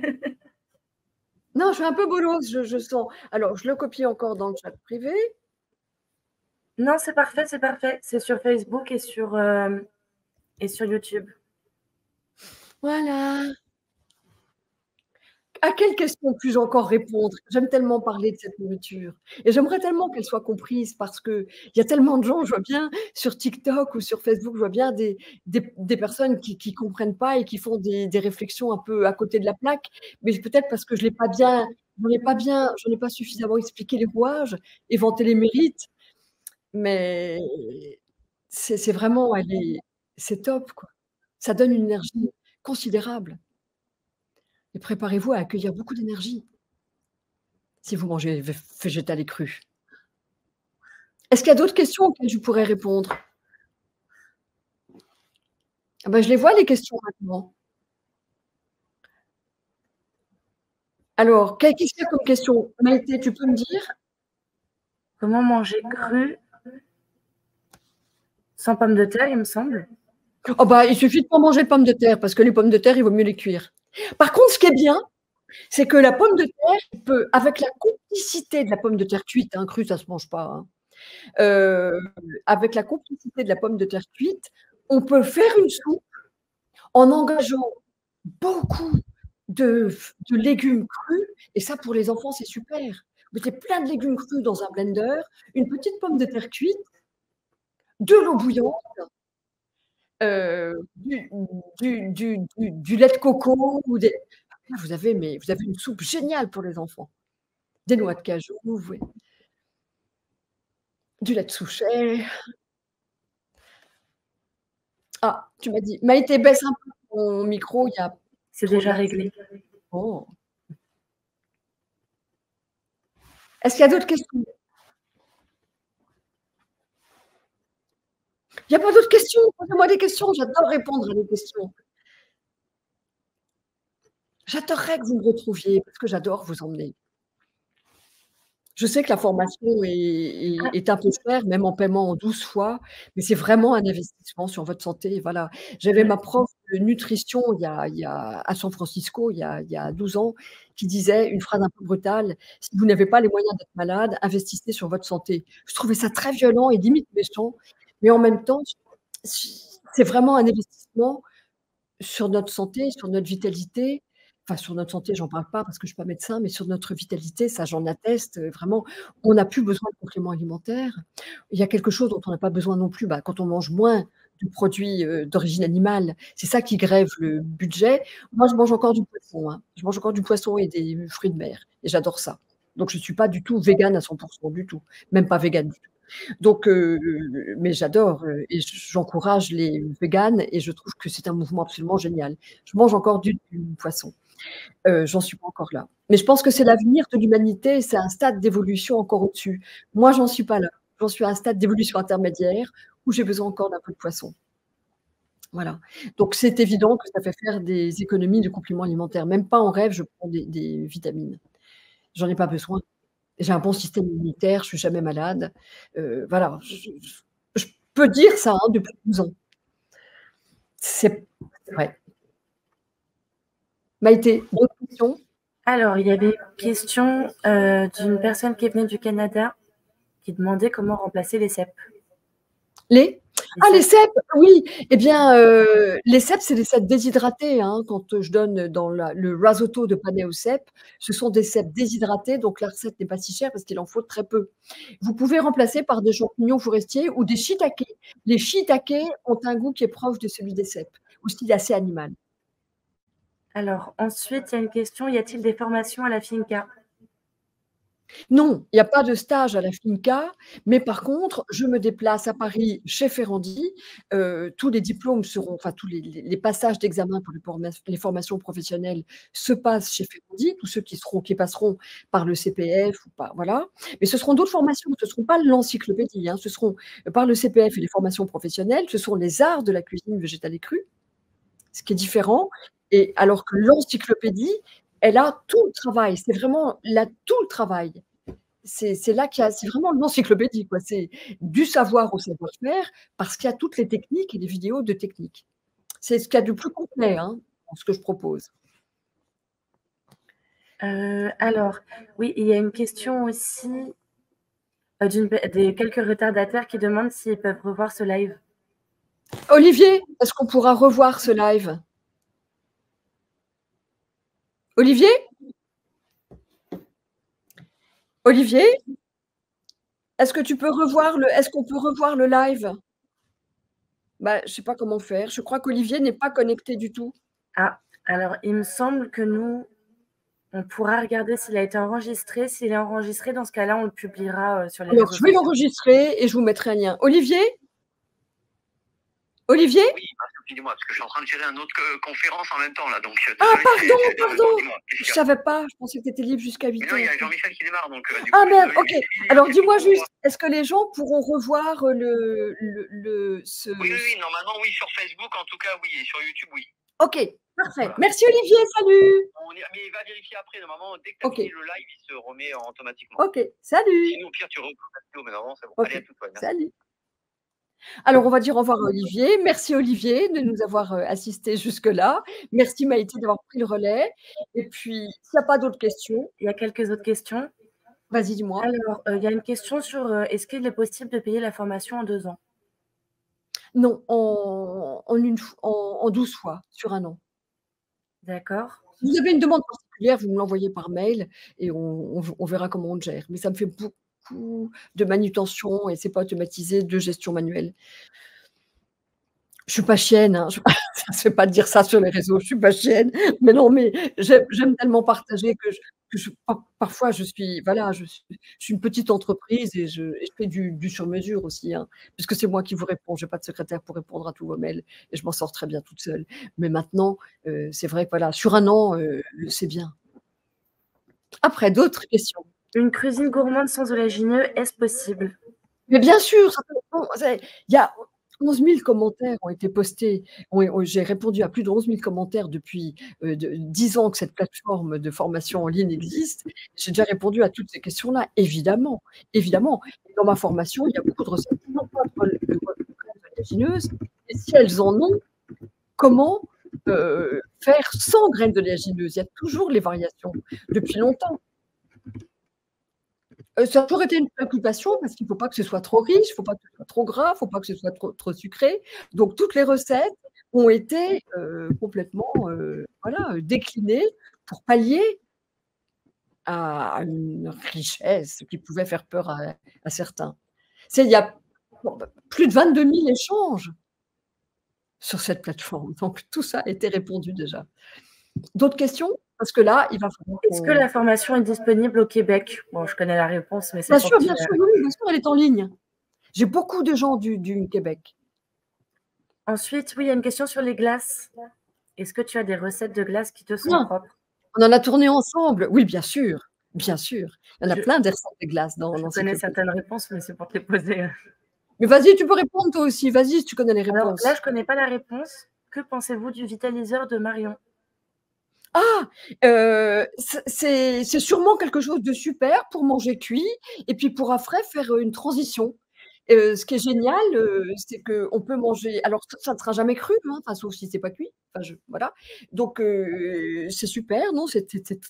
Non, je suis un peu bolosse, je sens. Alors, je le copie encore dans le chat privé. Non, c'est parfait, c'est parfait. C'est sur Facebook et sur YouTube. Voilà. À quelle question puis-je encore répondre? J'aime tellement parler de cette nourriture et j'aimerais tellement qu'elle soit comprise parce qu'il y a tellement de gens, je vois bien sur TikTok ou sur Facebook, je vois bien des personnes qui ne comprennent pas et qui font des réflexions un peu à côté de la plaque, mais peut-être parce que je n'en ai pas suffisamment expliqué les rouages et vanté les mérites, mais c'est vraiment c'est top, quoi. Ça donne une énergie considérable. Et préparez-vous à accueillir beaucoup d'énergie si vous mangez végétal et cru. Est-ce qu'il y a d'autres questions auxquelles je pourrais répondre? Ah ben, je les vois les questions maintenant. Alors, qu'est-ce qu'il y a comme question? Maïté, tu peux me dire? Comment manger cru sans pommes de terre, il me semble. Oh bah, il suffit de pas manger de pommes de terre parce que les pommes de terre, il vaut mieux les cuire. Par contre, ce qui est bien, c'est que la pomme de terre, avec la complicité de la pomme de terre cuite, hein, crue, ça se mange pas. Hein. Avec la complicité de la pomme de terre cuite, on peut faire une soupe en engageant beaucoup de légumes crus. Et ça, pour les enfants, c'est super. Vous mettez plein de légumes crus dans un blender, une petite pomme de terre cuite, de l'eau bouillante, du lait de coco. Vous avez une soupe géniale pour les enfants. Des noix de cajou, du lait de souchet. Ah, tu m'as dit, Maïté, baisse un peu ton micro, il y a C'est trop de déjà latence. réglé. Oh. Est-ce qu'il y a d'autres questions? Il n'y a pas d'autres questions? Posez-moi des questions, j'adore répondre à des questions. J'adorerais que vous me retrouviez parce que j'adore vous emmener. Je sais que la formation est un peu chère, même en paiement en 12 fois, mais c'est vraiment un investissement sur votre santé, voilà. J'avais ma prof de nutrition il y a à San Francisco, il y a 12 ans, qui disait une phrase un peu brutale: «Si vous n'avez pas les moyens d'être malade, investissez sur votre santé». Je trouvais ça très violent et limite méchant, mais en même temps, c'est vraiment un investissement sur notre santé, sur notre vitalité, enfin sur notre santé, j'en parle pas parce que je suis pas médecin, mais sur notre vitalité, ça j'en atteste, vraiment, on n'a plus besoin de compléments alimentaires. Il y a quelque chose dont on n'a pas besoin non plus, quand on mange moins de produits, d'origine animale, c'est ça qui grève le budget. Moi, je mange encore du poisson, hein. Je mange encore du poisson et des fruits de mer et j'adore ça. Donc je suis pas du tout végane à 100 du tout, même pas végane du tout. Donc, mais j'adore, et j'encourage les véganes et je trouve que c'est un mouvement absolument génial. Je mange encore du poisson. J'en suis pas encore là. Mais je pense que c'est l'avenir de l'humanité, c'est un stade d'évolution encore au-dessus. Moi, j'en suis pas là. J'en suis à un stade d'évolution intermédiaire où j'ai besoin encore d'un peu de poisson. Voilà. Donc c'est évident que ça fait faire des économies de compléments alimentaires. Même pas en rêve, je prends des vitamines. J'en ai pas besoin. J'ai un bon système immunitaire, je suis jamais malade. Voilà, je peux dire ça, hein, depuis 12 ans. C'est vrai. Maïté, d'autres questions? Alors, il y avait une question d'une personne qui venait du Canada qui demandait comment remplacer les cèpes. Les cèpes, oui. Eh bien, les cèpes, c'est des cèpes déshydratés, hein. Quand je donne dans le risotto de panais aux cèpes, ce sont des cèpes déshydratés, donc la recette n'est pas si chère parce qu'il en faut très peu. Vous pouvez remplacer par des champignons forestiers ou des shiitakes. Les shiitakes ont un goût qui est proche de celui des cèpes, aussi assez animal. Alors, ensuite, il y a une question, y a-t-il des formations à la Finca? Non, il n'y a pas de stage à la Finca, mais par contre, je me déplace à Paris chez Ferrandi. Tous les diplômes seront, enfin tous les passages d'examen pour les formations professionnelles se passent chez Ferrandi, tous ceux qui passeront par le CPF ou par voilà. Mais ce seront d'autres formations, ce ne seront pas l'encyclopédie, hein, ce seront par le CPF et les formations professionnelles, ce sont les arts de la cuisine végétale et crue, ce qui est différent. Et alors que l'encyclopédie, elle a tout le travail, c'est vraiment tout le travail. C'est là qu'il y a, c'est vraiment l'encyclopédie, quoi. C'est du savoir au savoir-faire, parce qu'il y a toutes les techniques et les vidéos de techniques. C'est ce qu'il y a de plus complet, hein, dans ce que je propose. Alors, oui, il y a une question aussi des quelques retardataires qui demandent s'ils peuvent revoir ce live. Olivier, est-ce qu'on pourra revoir ce live? Olivier? Olivier? Est-ce qu'on peut revoir le live? Je ne sais pas comment faire. Je crois qu'Olivier n'est pas connecté du tout. Ah, alors il me semble que nous, on pourra regarder s'il a été enregistré. S'il est enregistré, dans ce cas-là, on le publiera sur les réseaux sociaux. Alors, je vais l'enregistrer et je vous mettrai un lien. Olivier? Olivier? Oui, excusez-moi, parce que je suis en train de gérer une autre conférence en même temps, là. Donc, ah, pardon. Je ne savais pas. Je pensais que tu étais libre jusqu'à 8h. Non, il y a Jean-Michel qui démarre. Donc, ah, merde, ok. Alors, dis-moi juste, est-ce que les gens pourront revoir ce... Oui, normalement, oui, sur Facebook, en tout cas, oui, et sur YouTube, oui. Ok, parfait. Voilà. Merci, Olivier, salut. Mais il va vérifier après, normalement, dès que tu as fini le live, il se remet automatiquement. Ok, salut. Sinon, au pire, tu reprends la vidéo, mais normalement, c'est bon. Okay. Allez, à tout, ouais, salut. Alors, on va dire au revoir à Olivier. Merci Olivier de nous avoir assisté jusque-là. Merci Maïté d'avoir pris le relais. Et puis, s'il n'y a pas d'autres questions. Il y a quelques autres questions. Vas-y, dis-moi. Alors, il y a une question sur est-ce qu'il est possible de payer la formation en 2 ans? Non, en 12 fois sur un an. D'accord. Si vous avez une demande particulière, vous me l'envoyez par mail et on verra comment on le gère. Mais ça me fait beaucoup de manutention et c'est pas automatisé, de gestion manuelle. Je suis pas chienne, hein. Ça se fait pas de dire ça sur les réseaux, je suis pas chienne. Mais non, mais j'aime tellement partager que parfois je suis voilà, je suis une petite entreprise et je fais du sur mesure aussi, hein, puisque c'est moi qui vous réponds. J'ai pas de secrétaire pour répondre à tous vos mails et je m'en sors très bien toute seule. Mais maintenant, c'est vrai que voilà, sur 1 an, c'est bien. Après, d'autres questions? Une cuisine gourmande sans oléagineux, est-ce possible? Mais bien sûr, il y a 11 000 commentaires ont été postés. J'ai répondu à plus de 11 000 commentaires depuis 10 ans que cette plateforme de formation en ligne existe. J'ai déjà répondu à toutes ces questions-là, évidemment, évidemment. Et dans ma formation, il y a beaucoup de recettes qui n'ont pas de graines oléagineuses. Et si elles en ont, comment faire sans graines oléagineuses? Il y a toujours les variations, depuis longtemps. Ça a toujours été une préoccupation parce qu'il ne faut pas que ce soit trop riche, il ne faut pas que ce soit trop gras, il ne faut pas que ce soit trop sucré. Donc toutes les recettes ont été complètement voilà, déclinées pour pallier à une richesse qui pouvait faire peur à certains. Il y a plus de 22 000 échanges sur cette plateforme. Donc tout ça a été répondu déjà. D'autres questions? Parce que là, il va falloir. Est-ce que la formation est disponible au Québec? Bon, je connais la réponse, mais c'est bien sûr, oui, bien sûr, elle est en ligne. J'ai beaucoup de gens du Québec. Ensuite, oui, il y a une question sur les glaces. Est-ce que tu as des recettes de glaces qui te sont propres? On en a tourné ensemble. Oui, bien sûr. Bien sûr. Il y en a plein des recettes de glaces dans Je connais certaines réponses, mais c'est pour te les poser. Mais vas-y, tu peux répondre toi aussi. Vas-y, si tu connais les réponses. Alors là, je ne connais pas la réponse. Que pensez-vous du vitaliseur de Marion? C'est sûrement quelque chose de super pour manger cuit et puis pour après faire une transition. Ce qui est génial, c'est qu'on peut manger alors ça ne sera jamais cru, hein, enfin, sauf si c'est pas cuit. Enfin, voilà. Donc c'est super, non, c'est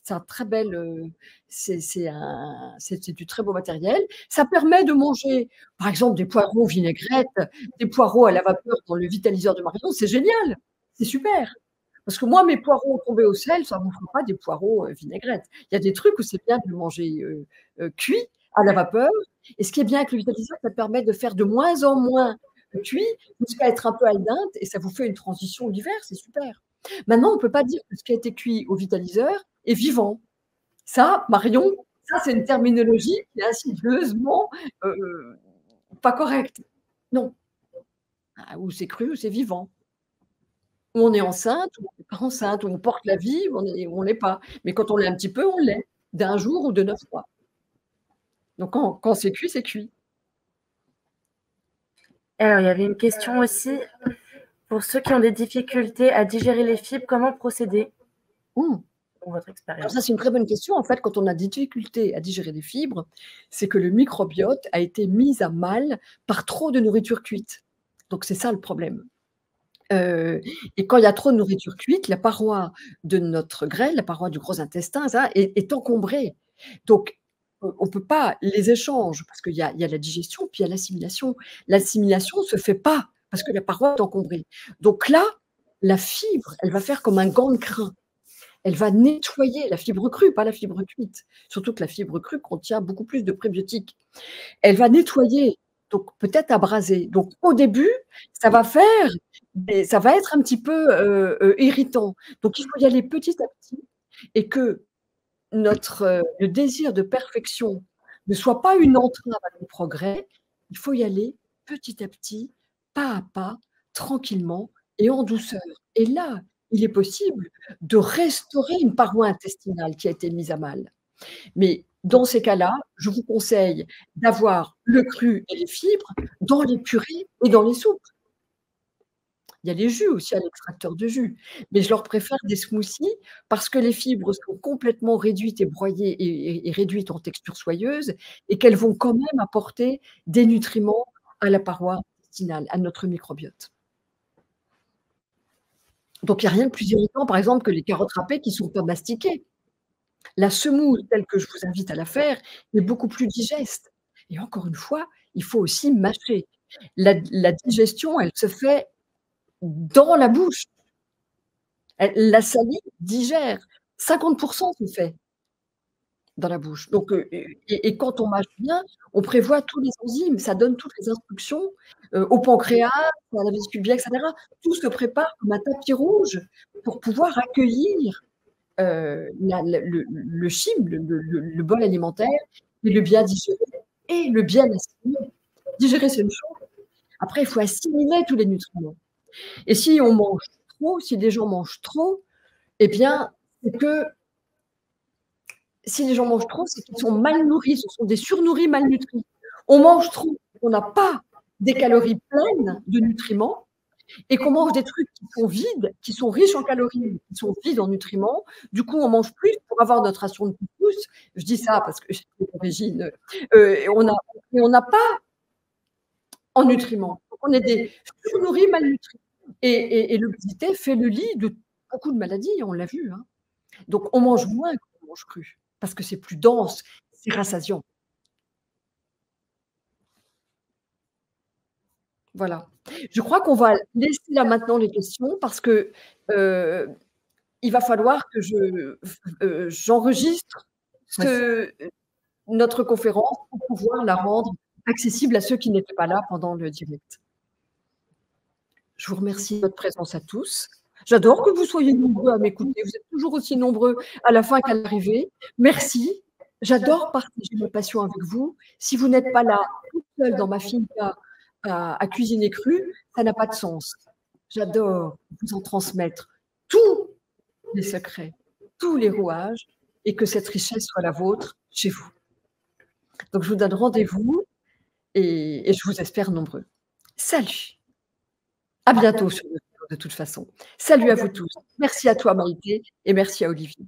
un très bel, c'est du très beau matériel. Ça permet de manger, par exemple, des poireaux vinaigrettes, des poireaux à la vapeur dans le vitaliseur de Marion, c'est génial, c'est super. Parce que moi, mes poireaux tombés au sel, ça ne vous fera pas des poireaux vinaigrettes. Il y a des trucs où c'est bien de le manger cuit à la vapeur. Et ce qui est bien avec le vitaliseur, ça permet de faire de moins en moins cuit jusqu'à être un peu al dente et ça vous fait une transition l'hiver, c'est super. Maintenant, on ne peut pas dire que ce qui a été cuit au vitaliseur est vivant. Ça, Marion, ça c'est une terminologie qui est insidieusement pas correcte. Non. Ou c'est cru ou c'est vivant. Ou on est enceinte, ou on n'est pas enceinte, ou on porte la vie, ou on ne l'est pas. Mais quand on l'est un petit peu, on l'est, d'un jour ou de 9 mois. Donc quand c'est cuit, c'est cuit. Alors, il y avait une question aussi. Pour ceux qui ont des difficultés à digérer les fibres, comment procéder? Votre expérience. Alors ça, c'est une très bonne question. En fait, quand on a des difficultés à digérer les fibres, c'est que le microbiote a été mis à mal par trop de nourriture cuite. Donc c'est ça le problème. Et quand il y a trop de nourriture cuite, la paroi de notre grêle, la paroi du gros intestin, ça, est encombrée. Donc, on ne peut pas les échanger parce qu'il y a la digestion, puis il y a l'assimilation. L'assimilation ne se fait pas parce que la paroi est encombrée. Donc là, la fibre, elle va faire comme un gant de crin. Elle va nettoyer la fibre crue, pas la fibre cuite. Surtout que la fibre crue contient beaucoup plus de prébiotiques. Elle va nettoyer, donc peut-être abraser. Donc au début, ça va être un petit peu irritant. Donc il faut y aller petit à petit et que le désir de perfection ne soit pas une entrave à nos progrès. Il faut y aller petit à petit, pas à pas, tranquillement et en douceur. Et là, il est possible de restaurer une paroi intestinale qui a été mise à mal. Mais dans ces cas-là, je vous conseille d'avoir le cru et les fibres dans les purées et dans les soupes. Il y a les jus aussi à l'extracteur de jus, mais je leur préfère des smoothies parce que les fibres sont complètement réduites et broyées et réduites en texture soyeuse et qu'elles vont quand même apporter des nutriments à la paroi intestinale, à notre microbiote. Donc il n'y a rien de plus irritant, par exemple, que les carottes râpées qui ne sont pas mastiquées. La semoule, telle que je vous invite à la faire, est beaucoup plus digeste. Et encore une fois, il faut aussi mâcher. La digestion, elle se fait dans la bouche. La salive digère. 50% se fait dans la bouche. Donc, et quand on mâche bien, on prévoit tous les enzymes, ça donne toutes les instructions au pancréas, à la vésicule biliaire, etc. Tout se prépare comme un tapis rouge pour pouvoir accueillir le chyme, le bol alimentaire, et le bien digérer et le bien assimiler. Digérer, c'est une chose. Après, il faut assimiler tous les nutriments. Et si on mange trop, si les gens mangent trop, eh bien, c'est que si les gens mangent trop, c'est qu'ils sont mal nourris, ce sont des surnourris mal nutris. On mange trop, on n'a pas des calories pleines de nutriments, et qu'on mange des trucs qui sont vides, qui sont riches en calories, qui sont vides en nutriments. Du coup, on mange plus pour avoir notre ration de couscous. Je dis ça parce que j'ai une origine. On n'a pas en nutriments. On est des surnourris malnutris. Et l'obésité fait le lit de beaucoup de maladies, on l'a vu. Hein. Donc, on mange moins qu'on mange cru, parce que c'est plus dense, c'est rassasiant. Voilà. Je crois qu'on va laisser là maintenant les questions, parce que il va falloir que j'enregistre notre conférence pour pouvoir la rendre accessible à ceux qui n'étaient pas là pendant le direct. Je vous remercie de votre présence à tous. J'adore que vous soyez nombreux à m'écouter. Vous êtes toujours aussi nombreux à la fin qu'à l'arrivée. Merci. J'adore partager ma passion avec vous. Si vous n'êtes pas là, toute seule dans ma finca à cuisiner cru, ça n'a pas de sens. J'adore vous en transmettre tous les secrets, tous les rouages, et que cette richesse soit la vôtre chez vous. Donc, je vous donne rendez-vous et je vous espère nombreux. Salut! À bientôt sur le vidéo de toute façon. Salut à vous tous. Merci à toi Maïté et merci à Olivier.